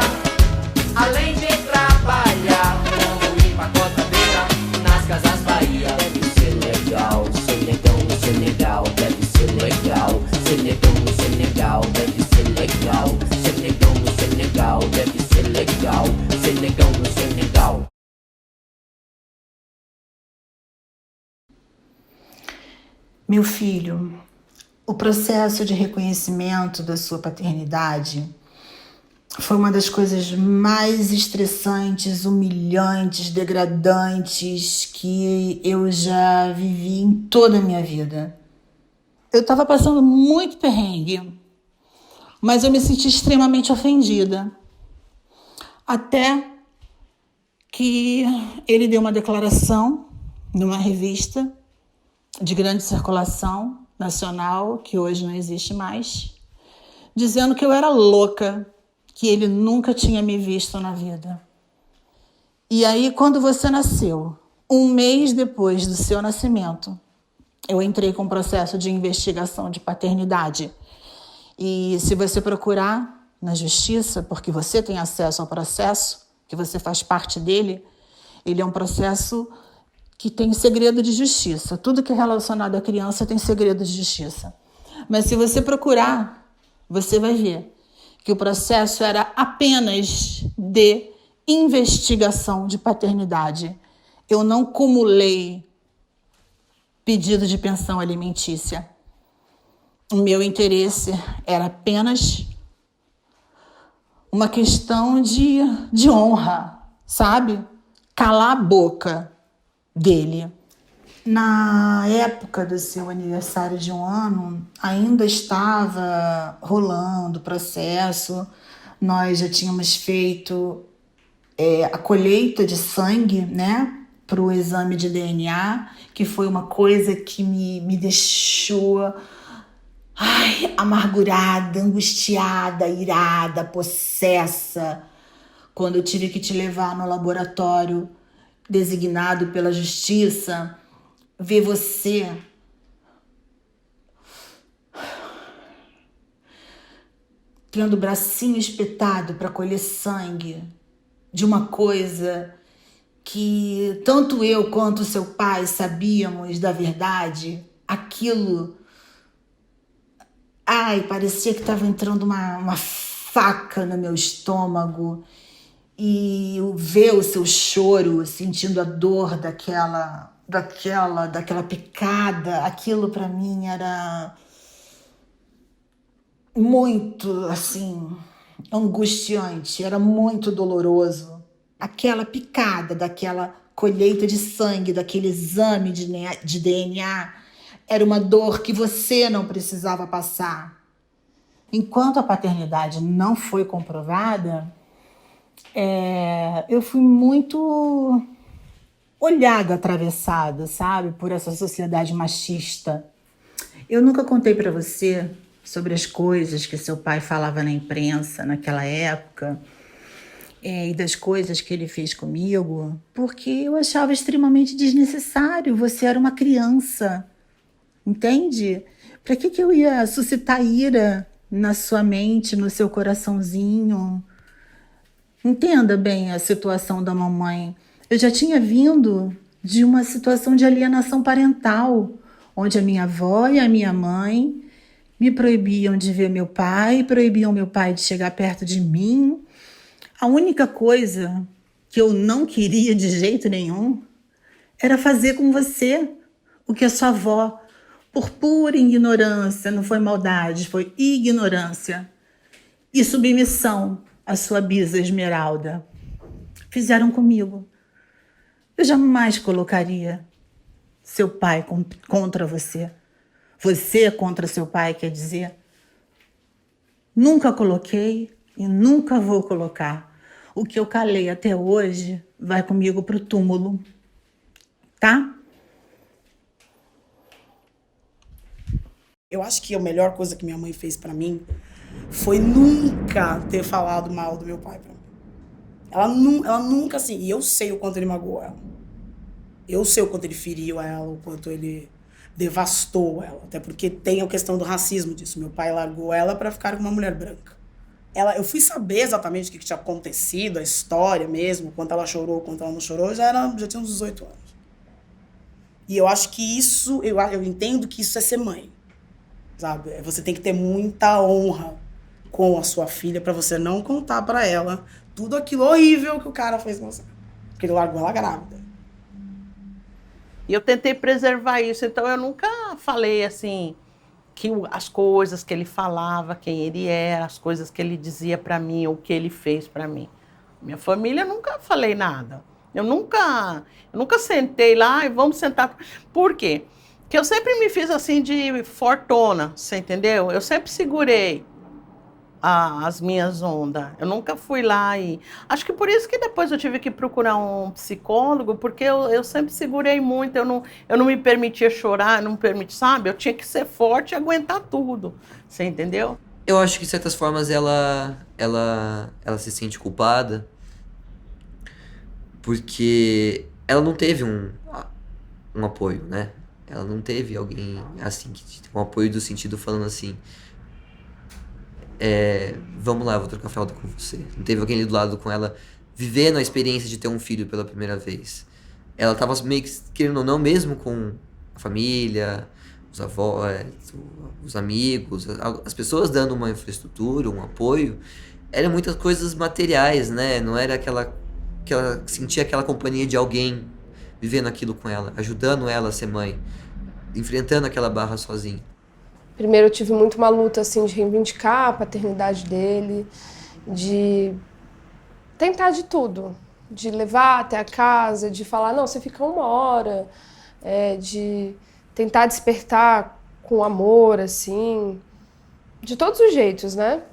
além de trabalhar como empacotadeira nas Casas Bahia. Deve ser legal, Senegão, Senegal, deve ser legal, Senegão, Senegal, deve ser legal, Senegão, Senegal, deve ser legal, Senegão, Senegal. Meu filho, o processo de reconhecimento da sua paternidade foi uma das coisas mais estressantes, humilhantes, degradantes que eu já vivi em toda a minha vida. Eu estava passando muito perrengue, mas eu me senti extremamente ofendida. Até que ele deu uma declaração numa revista de grande circulação nacional, que hoje não existe mais, dizendo que eu era louca, que ele nunca tinha me visto na vida. E aí, quando você nasceu, um mês depois do seu nascimento, eu entrei com um processo de investigação de paternidade. E se você procurar na justiça, porque você tem acesso ao processo, que você faz parte dele, ele é um processo que tem segredo de justiça. Tudo que é relacionado à criança tem segredo de justiça. Mas se você procurar, você vai ver que o processo era apenas de investigação de paternidade. Eu não cumulei pedido de pensão alimentícia. O meu interesse era apenas uma questão de honra, sabe? Calar a boca dele. Na época do seu aniversário de 1 ano, ainda estava rolando o processo. Nós já tínhamos feito a colheita de sangue, né, para o exame de DNA, que foi uma coisa que me deixou amargurada, angustiada, irada, possessa, quando eu tive que te levar no laboratório designado pela justiça, ver você tendo o bracinho espetado para colher sangue de uma coisa que tanto eu quanto seu pai sabíamos da verdade. Aquilo, parecia que estava entrando uma faca no meu estômago. E ver o seu choro, sentindo a dor daquela picada, aquilo para mim era muito, assim, angustiante, era muito doloroso. Aquela picada, daquela colheita de sangue, daquele exame de DNA, era uma dor que você não precisava passar. Enquanto a paternidade não foi comprovada, eu fui muito olhada, atravessada, sabe, por essa sociedade machista. Eu nunca contei para você sobre as coisas que seu pai falava na imprensa naquela época, e das coisas que ele fez comigo, porque eu achava extremamente desnecessário. Você era uma criança, entende? Para que eu ia suscitar ira na sua mente, no seu coraçãozinho? Entenda bem a situação da mamãe. Eu já tinha vindo de uma situação de alienação parental, onde a minha avó e a minha mãe Me proibiam de ver meu pai, proibiam meu pai de chegar perto de mim. A única coisa que eu não queria de jeito nenhum era fazer com você o que a sua avó, por pura ignorância, não foi maldade, foi ignorância e submissão à sua bisa Esmeralda, fizeram comigo. Eu jamais colocaria seu pai contra você. Você contra seu pai, quer dizer. Nunca coloquei e nunca vou colocar. O que eu calei até hoje vai comigo pro túmulo. Tá? Eu acho que a melhor coisa que minha mãe fez pra mim foi nunca ter falado mal do meu pai pra mim. Ela nunca, assim, e eu sei o quanto ele magoou ela. Eu sei o quanto ele feriu ela, o quanto ele devastou ela. Até porque tem a questão do racismo disso. Meu pai largou ela pra ficar com uma mulher branca. Eu fui saber exatamente o que tinha acontecido, a história mesmo, quanto ela chorou, quanto ela não chorou, já tinha uns 18 anos. E eu acho que isso, eu entendo que isso é ser mãe, sabe? Você tem que ter muita honra com a sua filha pra você não contar pra ela tudo aquilo horrível que o cara fez com você. Porque ele largou ela grávida. E eu tentei preservar isso, então eu nunca falei assim, que as coisas que ele falava, quem ele era, as coisas que ele dizia pra mim, o que ele fez pra mim. Minha família, nunca falei nada. Eu nunca sentei lá e vamos sentar. Por quê? Porque eu sempre me fiz assim de fortona, você entendeu? Eu sempre segurei as minhas ondas. Eu nunca fui lá e... Acho que por isso que depois eu tive que procurar um psicólogo, porque eu sempre segurei muito, eu não me permitia chorar, não me permitia, sabe? Eu tinha que ser forte e aguentar tudo, você entendeu? Eu acho que de certas formas ela se sente culpada porque ela não teve um apoio, né? Ela não teve alguém assim, um apoio do sentido falando assim, vamos lá, eu vou trocar fralda com você. Não teve alguém ali do lado com ela, vivendo a experiência de ter um filho pela primeira vez. Ela tava meio que, querendo ou não, mesmo com a família, os avós, os amigos, as pessoas dando uma infraestrutura, um apoio, eram muitas coisas materiais, né? Não era que ela sentia aquela companhia de alguém vivendo aquilo com ela, ajudando ela a ser mãe, enfrentando aquela barra sozinha. Primeiro eu tive muito uma luta assim de reivindicar a paternidade dele, de tentar de tudo, de levar até a casa, de falar, não, você fica 1 hora, de tentar despertar com amor, assim, de todos os jeitos, né?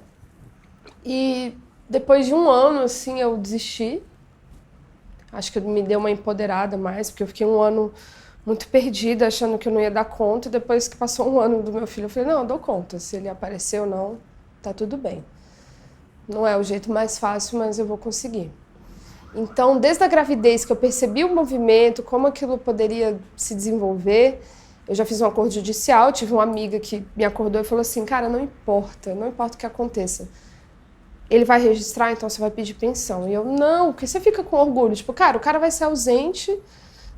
E depois de 1 ano, assim, eu desisti. Acho que me deu uma empoderada mais, porque eu fiquei 1 ano muito perdida, achando que eu não ia dar conta. E depois que passou 1 ano do meu filho, eu falei, não, eu dou conta. Se ele aparecer ou não, tá tudo bem. Não é o jeito mais fácil, mas eu vou conseguir. Então, desde a gravidez que eu percebi o movimento, como aquilo poderia se desenvolver, eu já fiz um acordo judicial, tive uma amiga que me acordou e falou assim, cara, não importa o que aconteça. Ele vai registrar, então você vai pedir pensão. E eu, não, porque você fica com orgulho. Tipo, cara, o cara vai ser ausente,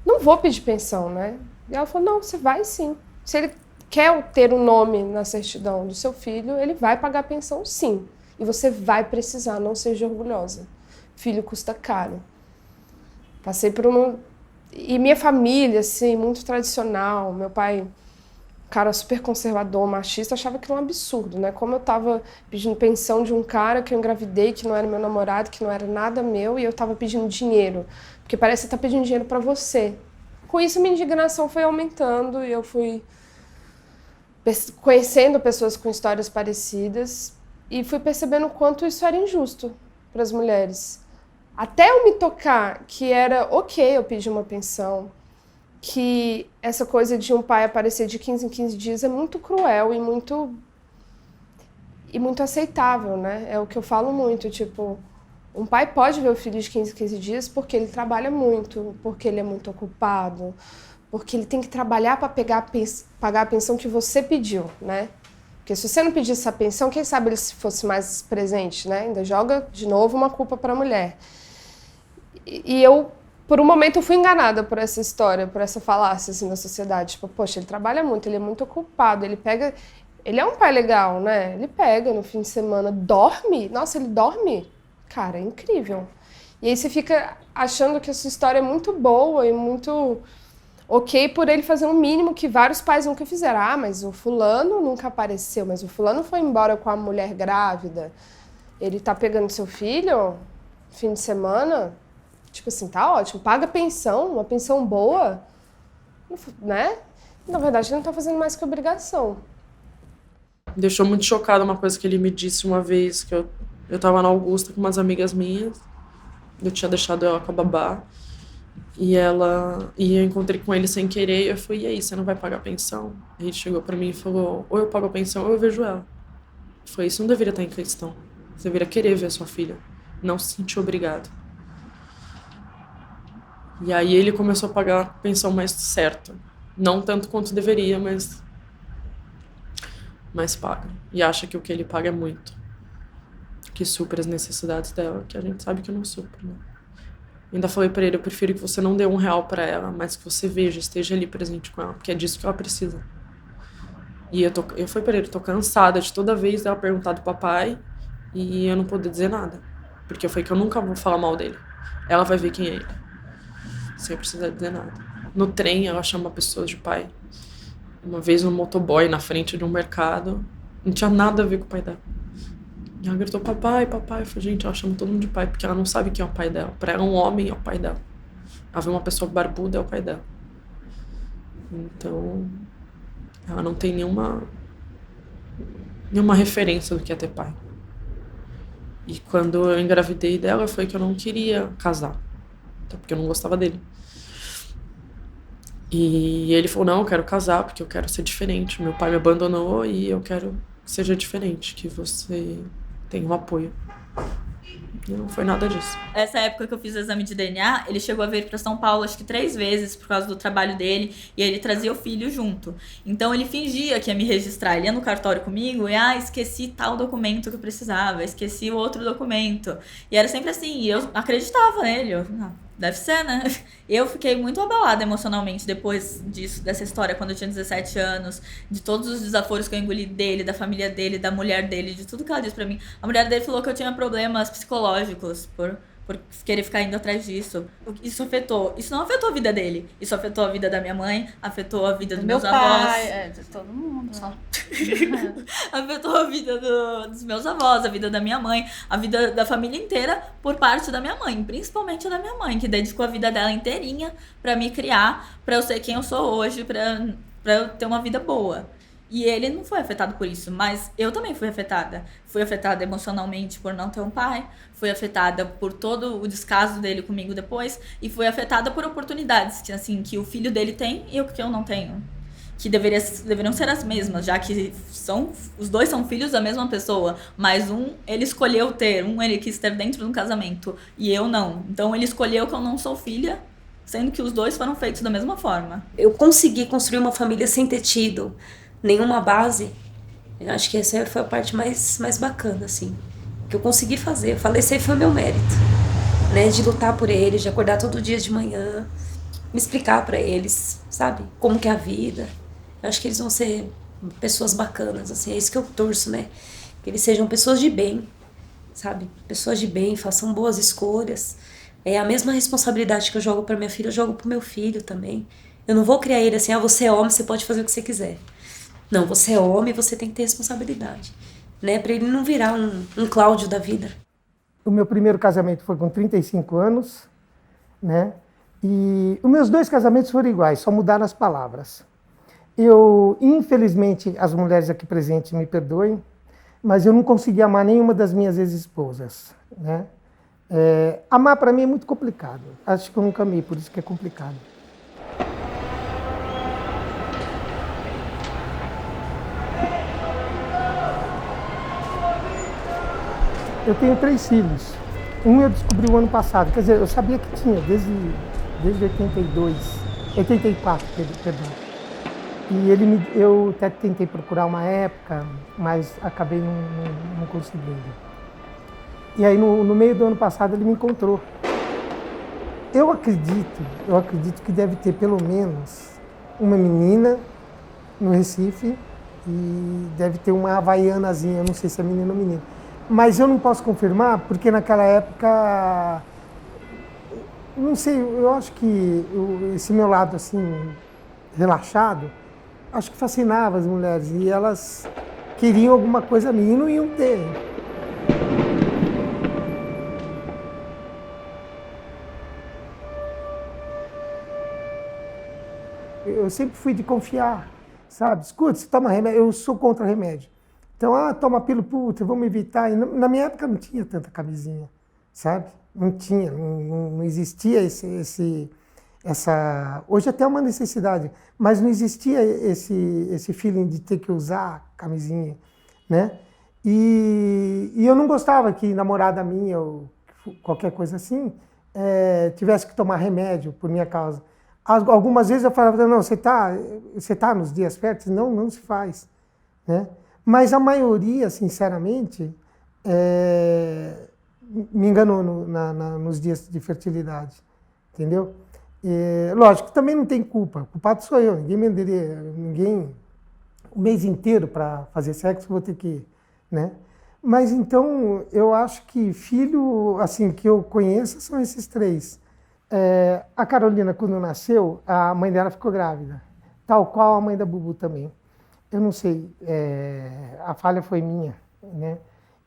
não vou pedir pensão, né? E ela falou, não, você vai sim. Se ele quer ter um nome na certidão do seu filho, ele vai pagar pensão sim. E você vai precisar, não seja orgulhosa. Filho custa caro. Passei por uma... E minha família, assim, muito tradicional. Meu pai... cara super conservador, machista, achava que era um absurdo, né? Como eu tava pedindo pensão de um cara que eu engravidei, que não era meu namorado, que não era nada meu, e eu tava pedindo dinheiro. Porque parece que você tá pedindo dinheiro pra você. Com isso, minha indignação foi aumentando e eu fui conhecendo pessoas com histórias parecidas e fui percebendo o quanto isso era injusto para as mulheres. Até eu me tocar que era ok eu pedir uma pensão, que essa coisa de um pai aparecer de 15 em 15 dias é muito cruel e muito aceitável, né? É o que eu falo muito, tipo, um pai pode ver o filho de 15 em 15 dias porque ele trabalha muito, porque ele é muito ocupado, porque ele tem que trabalhar para pagar a pensão que você pediu, né? Porque se você não pedisse essa pensão, quem sabe ele fosse mais presente, né? Ainda joga de novo uma culpa para a mulher. E eu, por um momento, eu fui enganada por essa história, por essa falácia assim, na sociedade. Tipo, poxa, ele trabalha muito, ele é muito ocupado, ele pega... Ele é um pai legal, né? Ele pega no fim de semana, dorme. Nossa, ele dorme? Cara, é incrível. E aí você fica achando que a sua história é muito boa e muito ok por ele fazer um mínimo que vários pais nunca fizeram. Ah, mas o fulano nunca apareceu, mas o fulano foi embora com a mulher grávida. Ele tá pegando seu filho fim de semana, tipo assim, tá ótimo. Paga pensão, uma pensão boa, né? Na verdade, ele não tá fazendo mais que obrigação. Me deixou muito chocada uma coisa que ele me disse uma vez, que eu tava na Augusta com umas amigas minhas, eu tinha deixado ela com a babá, e eu encontrei com ele sem querer, e eu falei, e aí, você não vai pagar pensão? E ele chegou pra mim e falou, ou eu pago a pensão ou eu vejo ela. Eu falei, isso não deveria estar em questão, você deveria querer ver a sua filha, não se sentir obrigado. E aí ele começou a pagar a pensão mais certa, não tanto quanto deveria, mas paga. E acha que o que ele paga é muito. Que supre as necessidades dela, que a gente sabe que não supre, né? Ainda falei pra ele, eu prefiro que você não dê R$1 pra ela, mas que você veja, esteja ali presente com ela, porque é disso que ela precisa. E eu falei pra ele, tô cansada de toda vez ela perguntar do papai e eu não poder dizer nada. Porque eu falei que eu nunca vou falar mal dele. Ela vai ver quem é ele. Sem precisar dizer nada. No trem, ela chama pessoas de pai. Uma vez um motoboy na frente de um mercado, não tinha nada a ver com o pai dela. E ela gritou, papai, papai. Eu falei, gente, ela chama todo mundo de pai, porque ela não sabe quem é o pai dela. Pra ela, um homem é o pai dela. Ela vê uma pessoa barbuda, é o pai dela. Então, ela não tem nenhuma referência do que é ter pai. E quando eu engravidei dela, foi que eu não queria casar. Até porque eu não gostava dele. E ele falou, não, eu quero casar porque eu quero ser diferente. Meu pai me abandonou e eu quero que seja diferente, que você tenha um apoio. E não foi nada disso. Essa época que eu fiz o exame de DNA, ele chegou a vir para São Paulo acho que 3 vezes por causa do trabalho dele, e aí ele trazia o filho junto. Então ele fingia que ia me registrar, ele ia no cartório comigo e esqueci tal documento que eu precisava, esqueci o outro documento. E era sempre assim, e eu acreditava nele, deve ser, né? Eu fiquei muito abalada emocionalmente depois disso, dessa história, quando eu tinha 17 anos, de todos os desaforos que eu engoli dele, da família dele, da mulher dele, de tudo que ela disse pra mim. A mulher dele falou que eu tinha problemas psicológicos por querer ficar indo atrás disso. Isso não afetou a vida dele, isso afetou a vida da minha mãe, afetou a vida dos meus avós. De todo mundo. Afetou a vida dos meus avós, a vida da minha mãe, a vida da família inteira por parte da minha mãe, principalmente da minha mãe, que dedicou a vida dela inteirinha pra me criar, pra eu ser quem eu sou hoje, pra eu ter uma vida boa. E ele não foi afetado por isso, mas eu também fui afetada. Fui afetada emocionalmente por não ter um pai, fui afetada por todo o descaso dele comigo depois, e fui afetada por oportunidades que o filho dele tem e que eu não tenho. Que deveriam ser as mesmas, já que os dois são filhos da mesma pessoa, mas ele escolheu ter, ele quis ter dentro de um casamento, e eu não. Então ele escolheu que eu não sou filha, sendo que os dois foram feitos da mesma forma. Eu consegui construir uma família sem ter tido nenhuma base. Eu acho que essa foi a parte mais bacana, assim, que eu consegui fazer. Eu falei, esse aí foi o meu mérito, né, de lutar por eles, de acordar todo dia de manhã, me explicar pra eles, sabe, como que é a vida. Eu acho que eles vão ser pessoas bacanas, assim, é isso que eu torço, né, que eles sejam pessoas de bem, sabe, pessoas de bem, façam boas escolhas. É a mesma responsabilidade que eu jogo pra minha filha, eu jogo pro meu filho também. Eu não vou criar ele assim, você é homem, você pode fazer o que você quiser. Não, você é homem, você tem que ter responsabilidade, né? Pra ele não virar um Cláudio da vida. O meu primeiro casamento foi com 35 anos, né? E os meus 2 casamentos foram iguais, só mudaram as palavras. Infelizmente, as mulheres aqui presentes me perdoem, mas eu não consegui amar nenhuma das minhas ex-esposas, né? Amar para mim é muito complicado. Acho que eu nunca amei, por isso que é complicado. Eu tenho 3 filhos. Um eu descobri o ano passado. Quer dizer, eu sabia que tinha desde 84, perdão. E eu até tentei procurar uma época, mas acabei não conseguindo. E aí no meio do ano passado ele me encontrou. Eu acredito que deve ter pelo menos uma menina no Recife E deve ter uma havaianazinha, não sei se é menino ou menino. Mas eu não posso confirmar, porque naquela época, não sei, eu acho que esse meu lado assim, relaxado, acho que fascinava as mulheres e elas queriam alguma coisa minha e não iam ter. Eu sempre fui de confiar, sabe? Escuta, você toma remédio, eu sou contra remédio. Então, toma pílula, puta, vamos evitar. E na minha época não tinha tanta camisinha, sabe? Não tinha, não existia essa... Hoje até é uma necessidade, mas não existia esse feeling de ter que usar camisinha, né? E eu não gostava que namorada minha ou qualquer coisa assim tivesse que tomar remédio por minha causa. Algumas vezes eu falava, não, você tá nos dias férteis? Não se faz, né? Mas a maioria, sinceramente, me enganou nos dias de fertilidade, entendeu? Lógico, também não tem culpa, o culpado sou eu, ninguém o mês inteiro para fazer sexo vou ter que ir, né? Mas então, eu acho que filho, assim, que eu conheço são esses 3. A Carolina, quando nasceu, a mãe dela ficou grávida, tal qual a mãe da Bubu também. Eu não sei, a falha foi minha, né?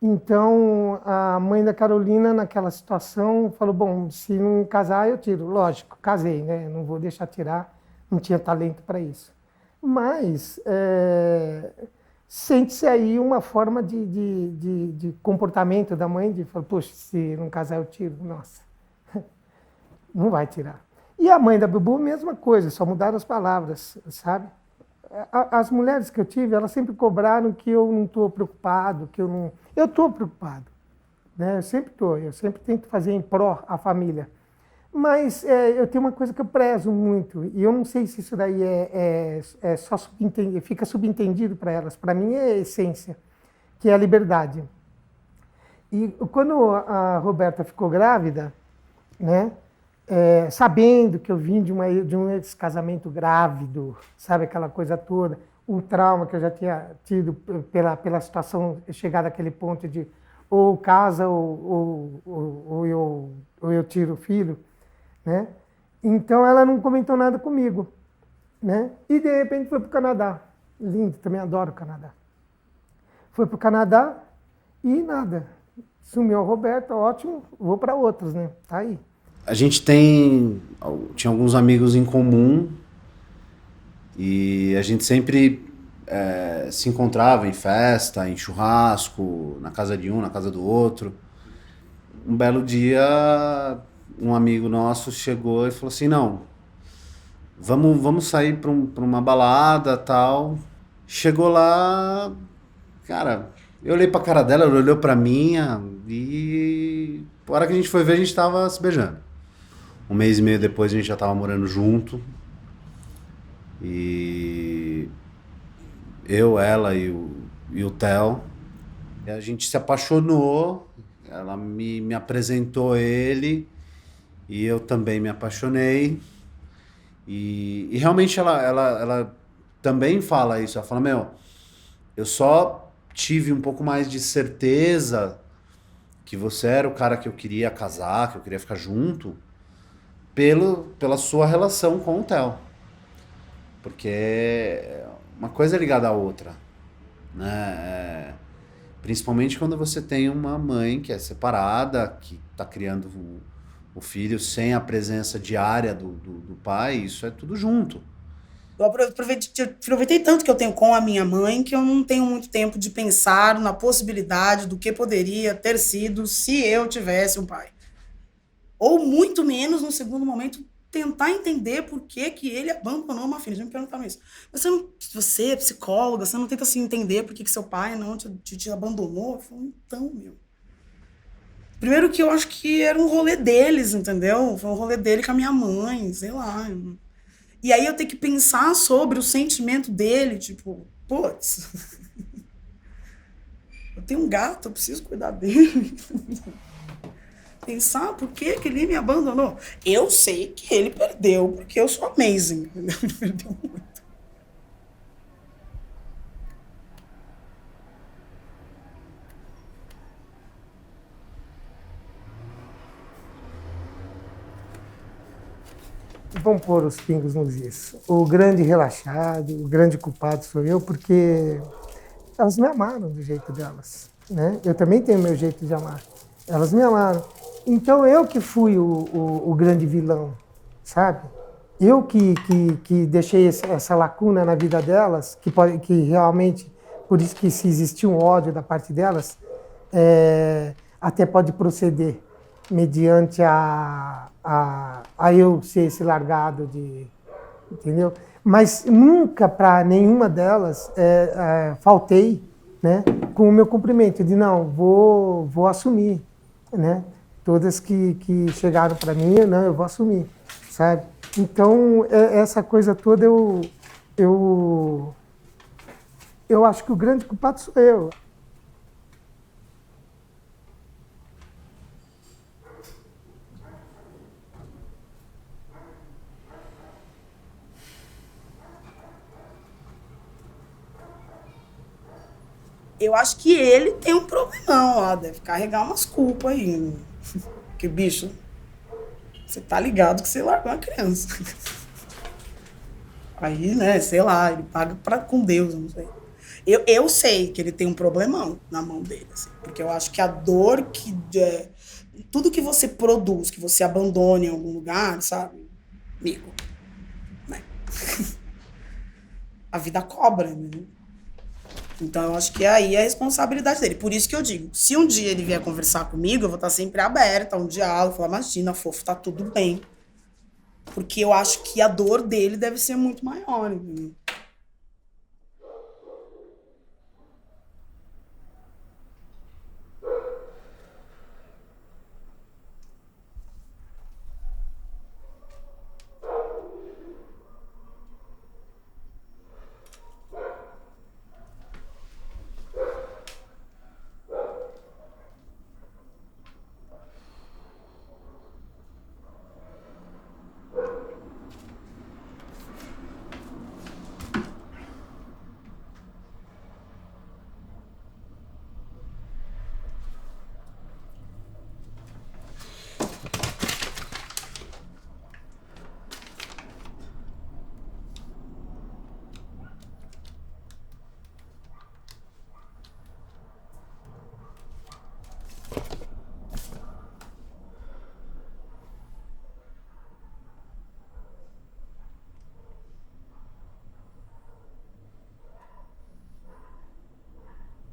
Então, a mãe da Carolina, naquela situação, falou, bom, se não casar, eu tiro. Lógico, casei, né? Não vou deixar tirar, não tinha talento para isso. Mas sente-se aí uma forma de comportamento da mãe, de falar, poxa, se não casar, eu tiro. Nossa, não vai tirar. E a mãe da Bubu, mesma coisa, só mudaram as palavras, sabe? As mulheres que eu tive, elas sempre cobraram que eu não estou preocupado, que eu não... Eu estou preocupado, né? Eu sempre tento fazer em pró a família. Mas eu tenho uma coisa que eu prezo muito, e eu não sei se isso daí só fica subentendido para elas. Para mim é a essência, que é a liberdade. E quando a Roberta ficou grávida, né? Sabendo que eu vim de um ex-casamento grávido, sabe, aquela coisa toda, o trauma que eu já tinha tido pela situação, chegar naquele ponto de ou casa ou eu tiro o filho, né? Então ela não comentou nada comigo, né? E de repente foi para o Canadá. Lindo, também adoro o Canadá. Foi para o Canadá e nada. Sumiu a Roberta, ótimo, vou para outros, né? Tá aí. A gente tinha alguns amigos em comum e a gente sempre se encontrava em festa, em churrasco, na casa de um, na casa do outro. Um belo dia, um amigo nosso chegou e falou assim, não, vamos sair para uma balada, tal. Chegou lá, cara, eu olhei pra cara dela, ela olhou pra minha e a hora que a gente foi ver, a gente tava se beijando. 1 mês e meio depois a gente já tava morando junto. E eu, ela e o Theo. E a gente se apaixonou, ela me apresentou ele e eu também me apaixonei. E realmente ela também fala isso, ela fala, meu, eu só tive um pouco mais de certeza que você era o cara que eu queria casar, que eu queria ficar junto, pela sua relação com o Theo. Porque uma coisa é ligada à outra, né? Principalmente quando você tem uma mãe que é separada, que está criando o filho sem a presença diária do pai, isso é tudo junto. Eu aproveitei tanto que eu tenho com a minha mãe que eu não tenho muito tempo de pensar na possibilidade do que poderia ter sido se eu tivesse um pai. Ou muito menos, no segundo momento, tentar entender por que ele abandonou uma filha. Já me perguntaram isso. Você é psicóloga, você não tenta se entender por que seu pai não te abandonou? Eu falo, então, meu. Primeiro que eu acho que era um rolê deles, entendeu? Foi um rolê dele com a minha mãe, sei lá. E aí eu tenho que pensar sobre o sentimento dele, tipo, putz, eu tenho um gato, eu preciso cuidar dele. Pensar por que ele me abandonou. Eu sei que ele perdeu, porque eu sou amazing. Ele perdeu muito. vamos pôr os pingos nos is. O grande relaxado, o grande culpado sou eu, porque elas me amaram do jeito delas, né? Eu também tenho meu jeito de amar. Elas me amaram. Então eu que fui o grande vilão, sabe? Eu que deixei essa lacuna na vida delas, que realmente, por isso que se existir um ódio da parte delas, até pode proceder mediante a eu ser esse largado de... Entendeu? Mas nunca para nenhuma delas faltei, né, com o meu cumprimento de não, vou assumir, né? Todas que chegaram para mim, não, eu vou assumir, sabe? Então, essa coisa toda eu acho que o grande culpado sou eu. Eu acho que ele tem um problemão, ó, deve carregar umas culpas aí. Que bicho, você tá ligado que você largou uma criança. Aí, né, sei lá, ele paga com Deus, não sei. Eu sei que ele tem um problemão na mão dele, assim, porque eu acho que a dor tudo que você produz, que você abandona em algum lugar, sabe, amigo, né? A vida cobra, né? Então, eu acho que aí é a responsabilidade dele. Por isso que eu digo, se um dia ele vier conversar comigo, eu vou estar sempre aberta a um diálogo, falar, imagina, fofo, tá tudo bem. Porque eu acho que a dor dele deve ser muito maior, entendeu?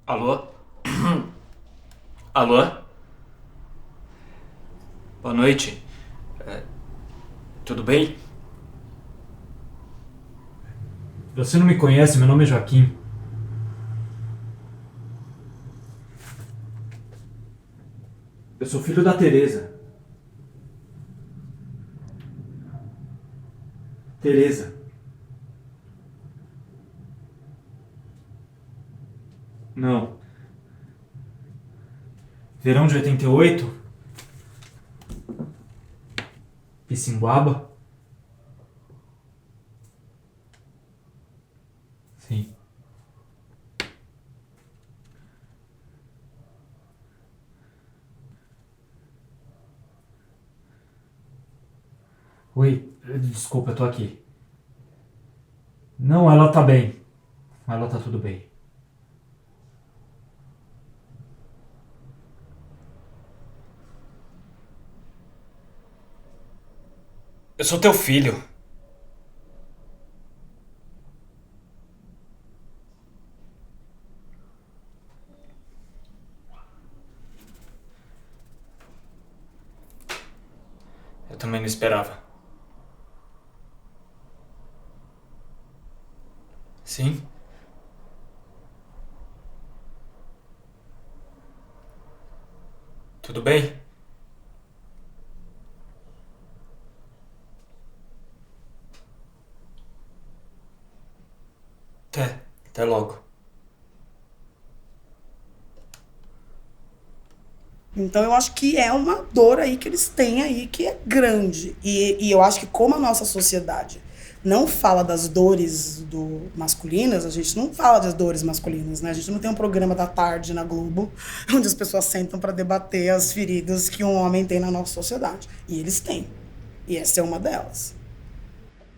Alô? Alô? Boa noite. Tudo bem? Você não me conhece, meu nome é Joaquim. Eu sou filho da Teresa. Teresa. Não. Verão de 88? Pissinguaba? Sim. Oi, desculpa, eu tô aqui. Não, ela tá bem. Ela tá tudo bem. Eu sou teu filho. Eu também não esperava. Sim? Tudo bem? Até logo. Então eu acho que é uma dor aí que eles têm aí que é grande. E eu acho que como a nossa sociedade não fala das dores masculinas, a gente não fala das dores masculinas, né? A gente não tem um programa da tarde na Globo onde as pessoas sentam para debater as feridas que um homem tem na nossa sociedade. E eles têm. E essa é uma delas.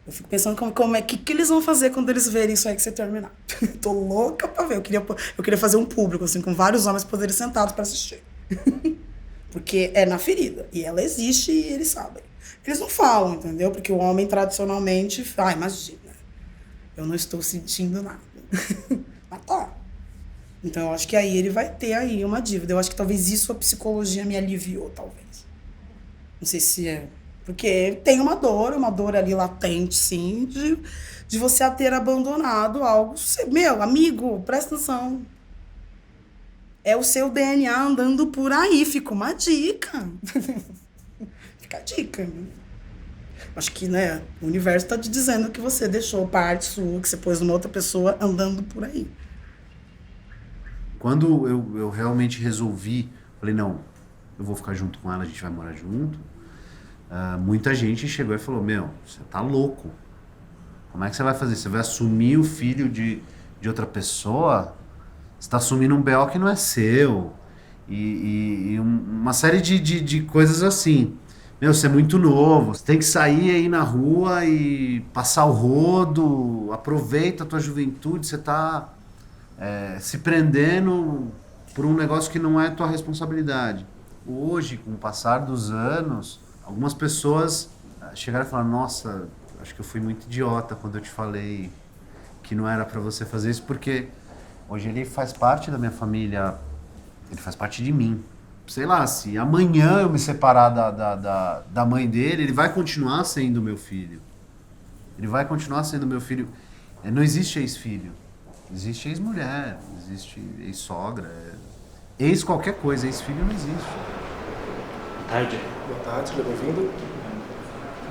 Eu fico pensando como é que eles vão fazer quando eles verem isso aí que você terminar. Tô louca pra ver. Eu queria fazer um público, assim, com vários homens poderem sentados pra assistir. Porque é na ferida. E ela existe e eles sabem. Eles não falam, entendeu? Porque o homem tradicionalmente... imagina. Eu não estou sentindo nada. Mas tá. Então eu acho que aí ele vai ter aí uma dívida. Eu acho que talvez isso a psicologia me aliviou, talvez. Não sei se é... Porque tem uma dor ali latente, sim, de você ter abandonado algo. Meu, amigo, presta atenção. É o seu DNA andando por aí. Fica uma dica. Fica a dica. Acho que, né, o universo tá te dizendo que você deixou parte sua, que você pôs uma outra pessoa andando por aí. Quando eu realmente resolvi, falei, não, eu vou ficar junto com ela, a gente vai morar junto. Muita gente chegou e falou, você tá louco. Como é que você vai fazer? Você vai assumir o filho de outra pessoa? Você tá assumindo um BO que não é seu. E uma série de coisas assim. Você é muito novo, você tem que sair aí na rua e passar o rodo, aproveita a tua juventude, você tá se prendendo por um negócio que não é tua responsabilidade. Hoje, com o passar dos anos, algumas pessoas chegaram e falaram, nossa, acho que eu fui muito idiota quando eu te falei que não era pra você fazer isso, porque hoje ele faz parte da minha família, ele faz parte de mim. Sei lá, se amanhã eu me separar da mãe dele, ele vai continuar sendo meu filho. Ele vai continuar sendo meu filho. Não existe ex-filho. Existe ex-mulher, existe ex-sogra. Ex qualquer coisa, ex-filho não existe. Boa tarde. Boa tarde, seja bem-vindo.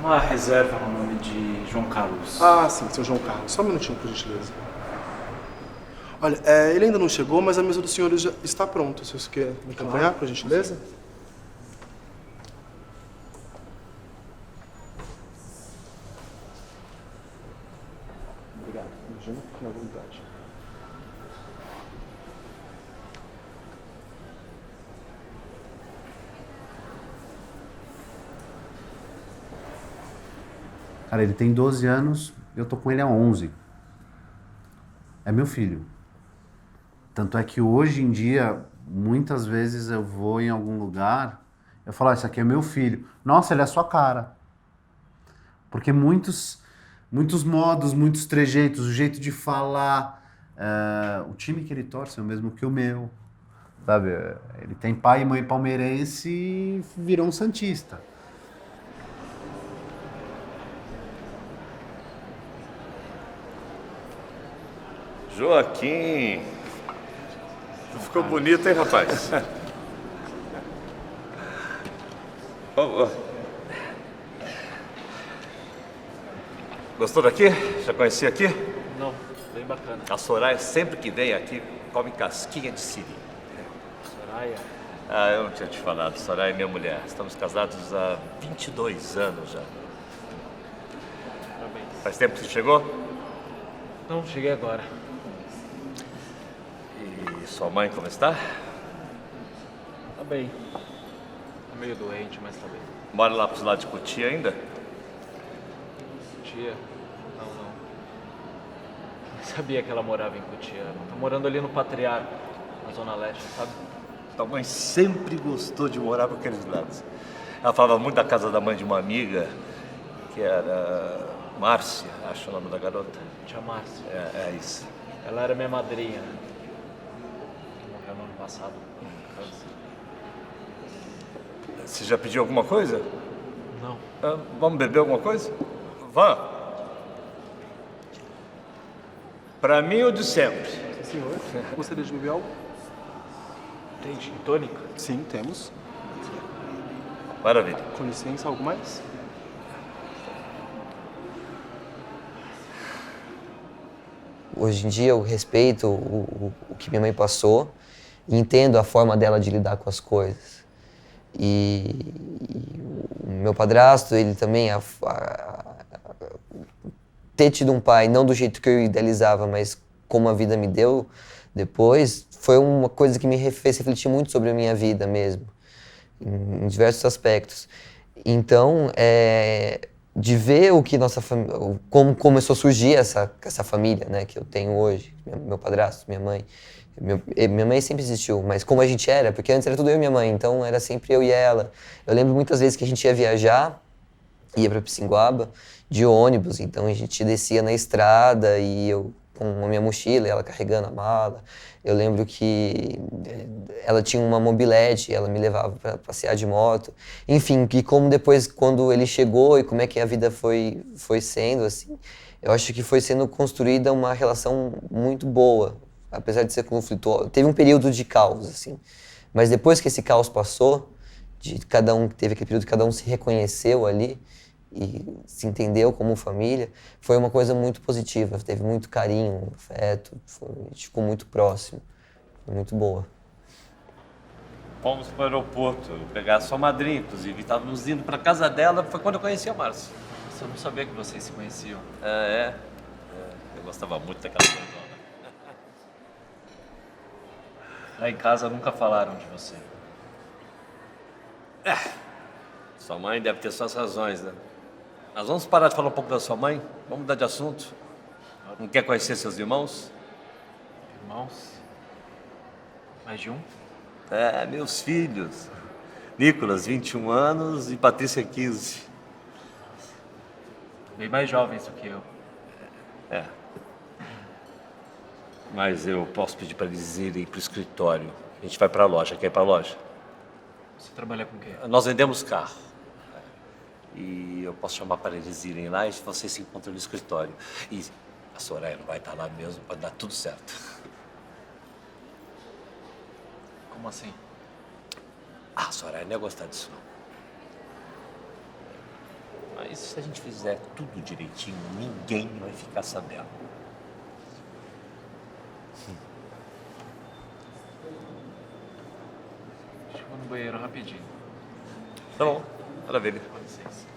Uma reserva no nome de João Carlos. Ah, sim, seu João Carlos. Só um minutinho, por gentileza. Olha, ele ainda não chegou, mas a mesa do senhor já está pronta. Se você quer me acompanhar, por gentileza? Obrigado. Imagina, fique à vontade. Cara, ele tem 12 anos, eu tô com ele há 11. É meu filho. Tanto é que hoje em dia, muitas vezes eu vou em algum lugar, eu falo, esse aqui é meu filho. Nossa, ele é a sua cara. Porque muitos modos, muitos trejeitos, o jeito de falar, o time que ele torce é o mesmo que o meu. Sabe? Ele tem pai e mãe palmeirense e virou um santista. Joaquim, ficou bonito, hein, rapaz? Gostou daqui? Já conhecia aqui? Não, bem bacana. A Soraya, sempre que vem aqui, come casquinha de siri. Soraya? Ah, eu não tinha te falado. Soraya é minha mulher. Estamos casados há 22 anos já. Parabéns. Faz tempo que você chegou? Não, cheguei agora. E sua mãe como está? Tá bem. Tá meio doente, mas tá bem. Mora lá pros lados de Cotia ainda? Cotia? Não. Nem sabia que ela morava em Cotia. Ela tá morando ali no Patriarca, na Zona Leste, sabe? Tua mãe sempre gostou de morar por aqueles lados. Ela falava muito da casa da mãe de uma amiga, que era Márcia, acho o nome da garota. Tia Márcia. É isso. Ela era minha madrinha. Morreu no ano passado. Você já pediu alguma coisa? Não. Vamos beber alguma coisa? Vamos. Pra mim, o de sempre. Sim, senhor. Gostaria de beber algo? Tem gin tônica? Sim, temos. Maravilha. Com licença, algo mais? Hoje em dia eu respeito o que minha mãe passou e entendo a forma dela de lidar com as coisas. E o meu padrasto, ele também, ter tido um pai, não do jeito que eu idealizava, mas como a vida me deu depois, foi uma coisa que me fez refletir muito sobre a minha vida mesmo, em diversos aspectos. Então, de ver o que nossa família, como começou a surgir essa família, né, que eu tenho hoje, meu padrasto, minha mãe. Minha mãe sempre existiu, mas como a gente era, porque antes era tudo eu e minha mãe, então era sempre eu e ela. Eu lembro muitas vezes que a gente ia viajar, ia para Pissinguaba de ônibus, então a gente descia na estrada e eu com a minha mochila e ela carregando a mala. Eu lembro que ela tinha uma mobilete, ela me levava para passear de moto. Enfim, que como depois, quando ele chegou e como é que a vida foi sendo, assim, eu acho que foi sendo construída uma relação muito boa, apesar de ser conflituosa. Teve um período de caos, assim, mas depois que esse caos passou, teve aquele período que cada um se reconheceu ali, e se entendeu como família, foi uma coisa muito positiva, teve muito carinho, afeto, a gente ficou muito próximo, foi muito boa. Fomos para o aeroporto pegar a sua madrinha, inclusive, estávamos indo para a casa dela, foi quando eu conheci a Márcia. Eu não sabia que vocês se conheciam. Eu gostava muito daquela coisa. Lá em casa nunca falaram de você. Sua mãe deve ter suas razões, né? Mas vamos parar de falar um pouco da sua mãe? Vamos mudar de assunto? Não quer conhecer seus irmãos? Irmãos? Mais de um? Meus filhos. Nicolas, 21 anos, e Patrícia, 15. Bem mais jovens do que eu. Mas eu posso pedir para eles irem para o escritório. A gente vai para a loja. Quer ir para a loja? Você trabalha com o quê? Nós vendemos carro. E eu posso chamar para eles irem lá e vocês se encontram no escritório. E a Soraya não vai estar lá mesmo, pode dar tudo certo. Como assim? A Soraya não ia gostar disso, não. Mas se a gente fizer tudo direitinho, ninguém vai ficar sabendo. Deixa eu ir no banheiro rapidinho. Tá bom, maravilha. Com licença.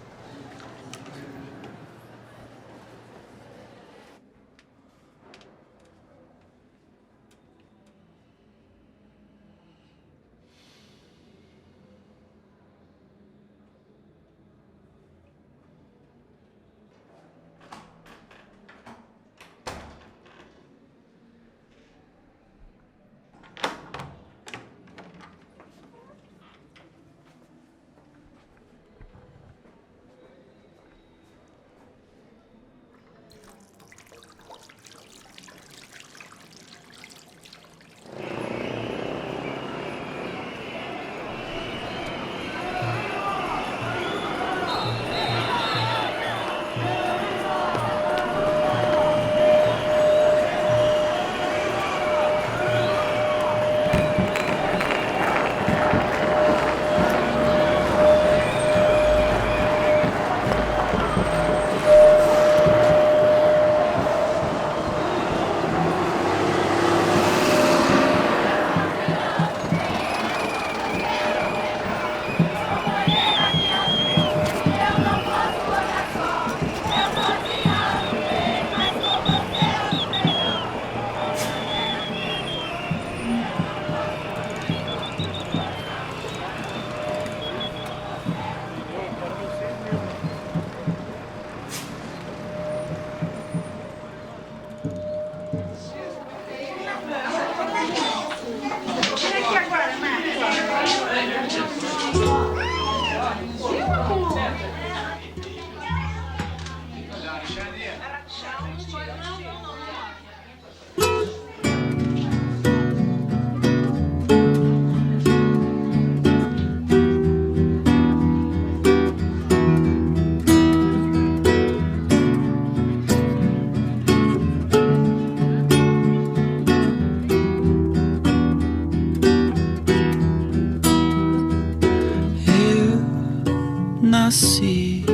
Nasci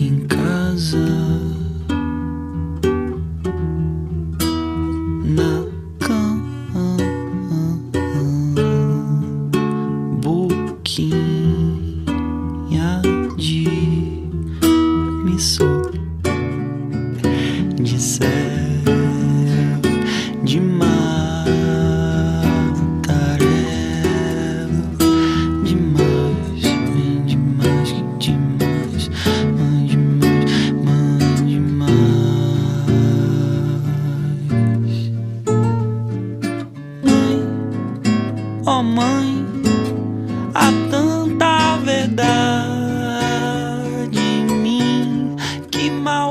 em casa, na cama, boquinha de missão, de céu, de mar. Demais,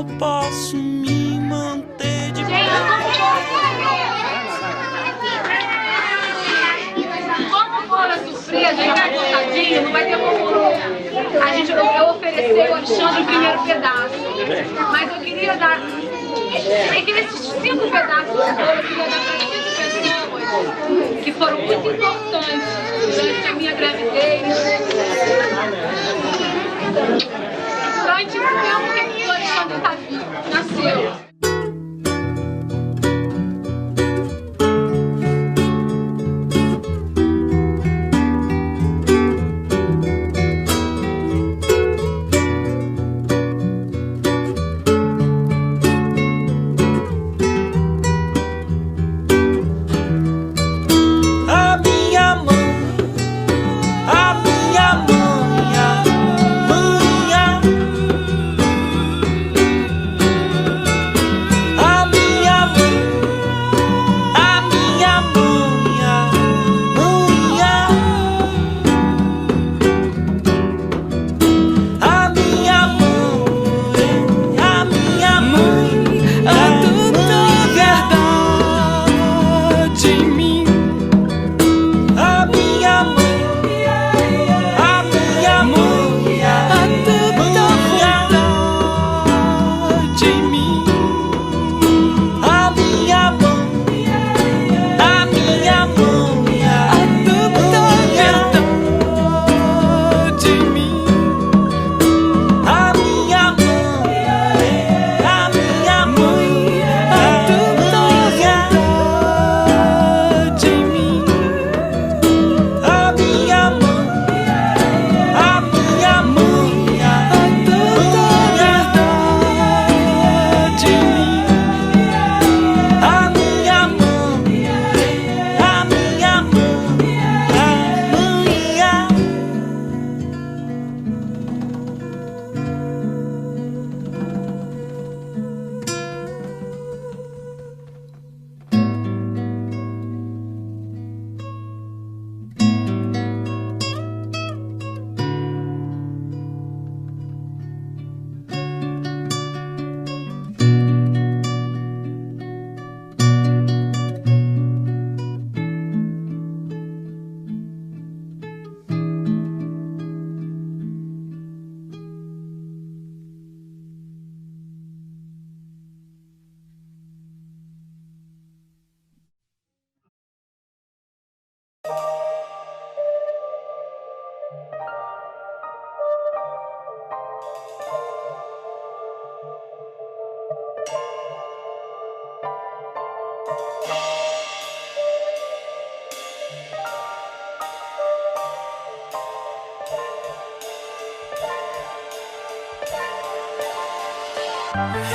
mal posso me manter de pé. Como for a surpresa, já contadinho, não vai ter como. Eu oferecer o Alexandre o primeiro pedaço. Mas eu queria dar. É que nesses 5 pedaços de bolo, eu queria dar para 5 pessoas que foram muito importantes durante a minha gravidez. Durante o tempo que o Alexandre nasceu.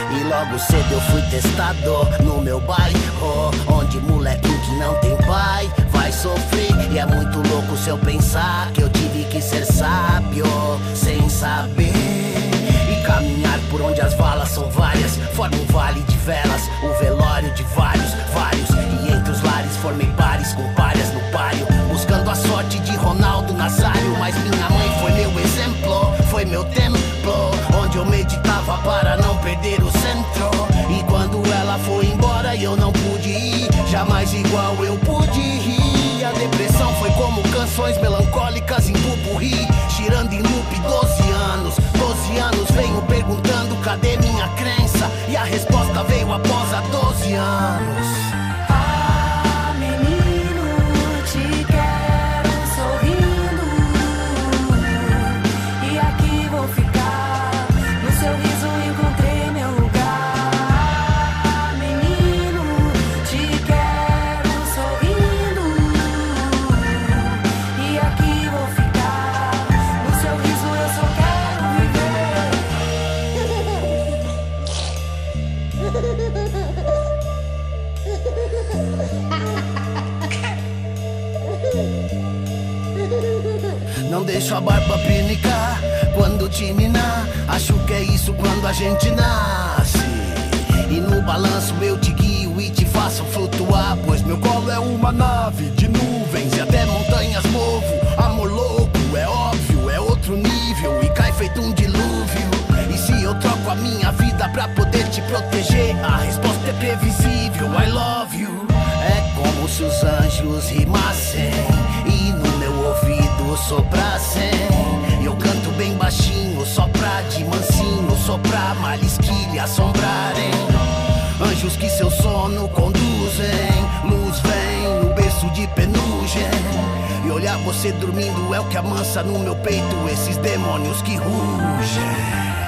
E logo cedo eu fui testador no meu bairro, onde molequinho que não tem pai vai sofrer. E é muito louco se eu pensar que eu tive que ser sábio sem saber e caminhar por onde as valas são várias, forma um vale de velas, o velório de vários. E entre os lares formei pares com párias no páreo, buscando a sorte de Ronaldo Nazário. Mas minha mãe foi meu exemplo, foi meu templo, onde eu meditava para não perder o centro. E quando ela foi embora eu não pude ir, jamais igual eu pude rir. A depressão foi como canções melancólicas em pupurri, girando em loop 12 anos. 12 anos venho perguntando cadê minha crença, e a resposta veio após há 12 anos. Não deixo a barba pinicar quando te minar. Acho que é isso quando a gente nasce. E no balanço eu te guio e te faço flutuar, pois meu colo é uma nave de nuvens e até montanhas movo. Amor louco, é óbvio, é outro nível e cai feito um dilúvio. E se eu troco a minha vida pra poder te proteger. A resposta é previsível, I love you. É como se os anjos rimassem e no meu ouvido soprassem. E eu canto bem baixinho, só pra de mansinho, só pra malisquilha assombrarem. Anjos que seu sono conduzem, luz vem no berço de penugem. E olhar você dormindo é o que amansa no meu peito esses demônios que rugem.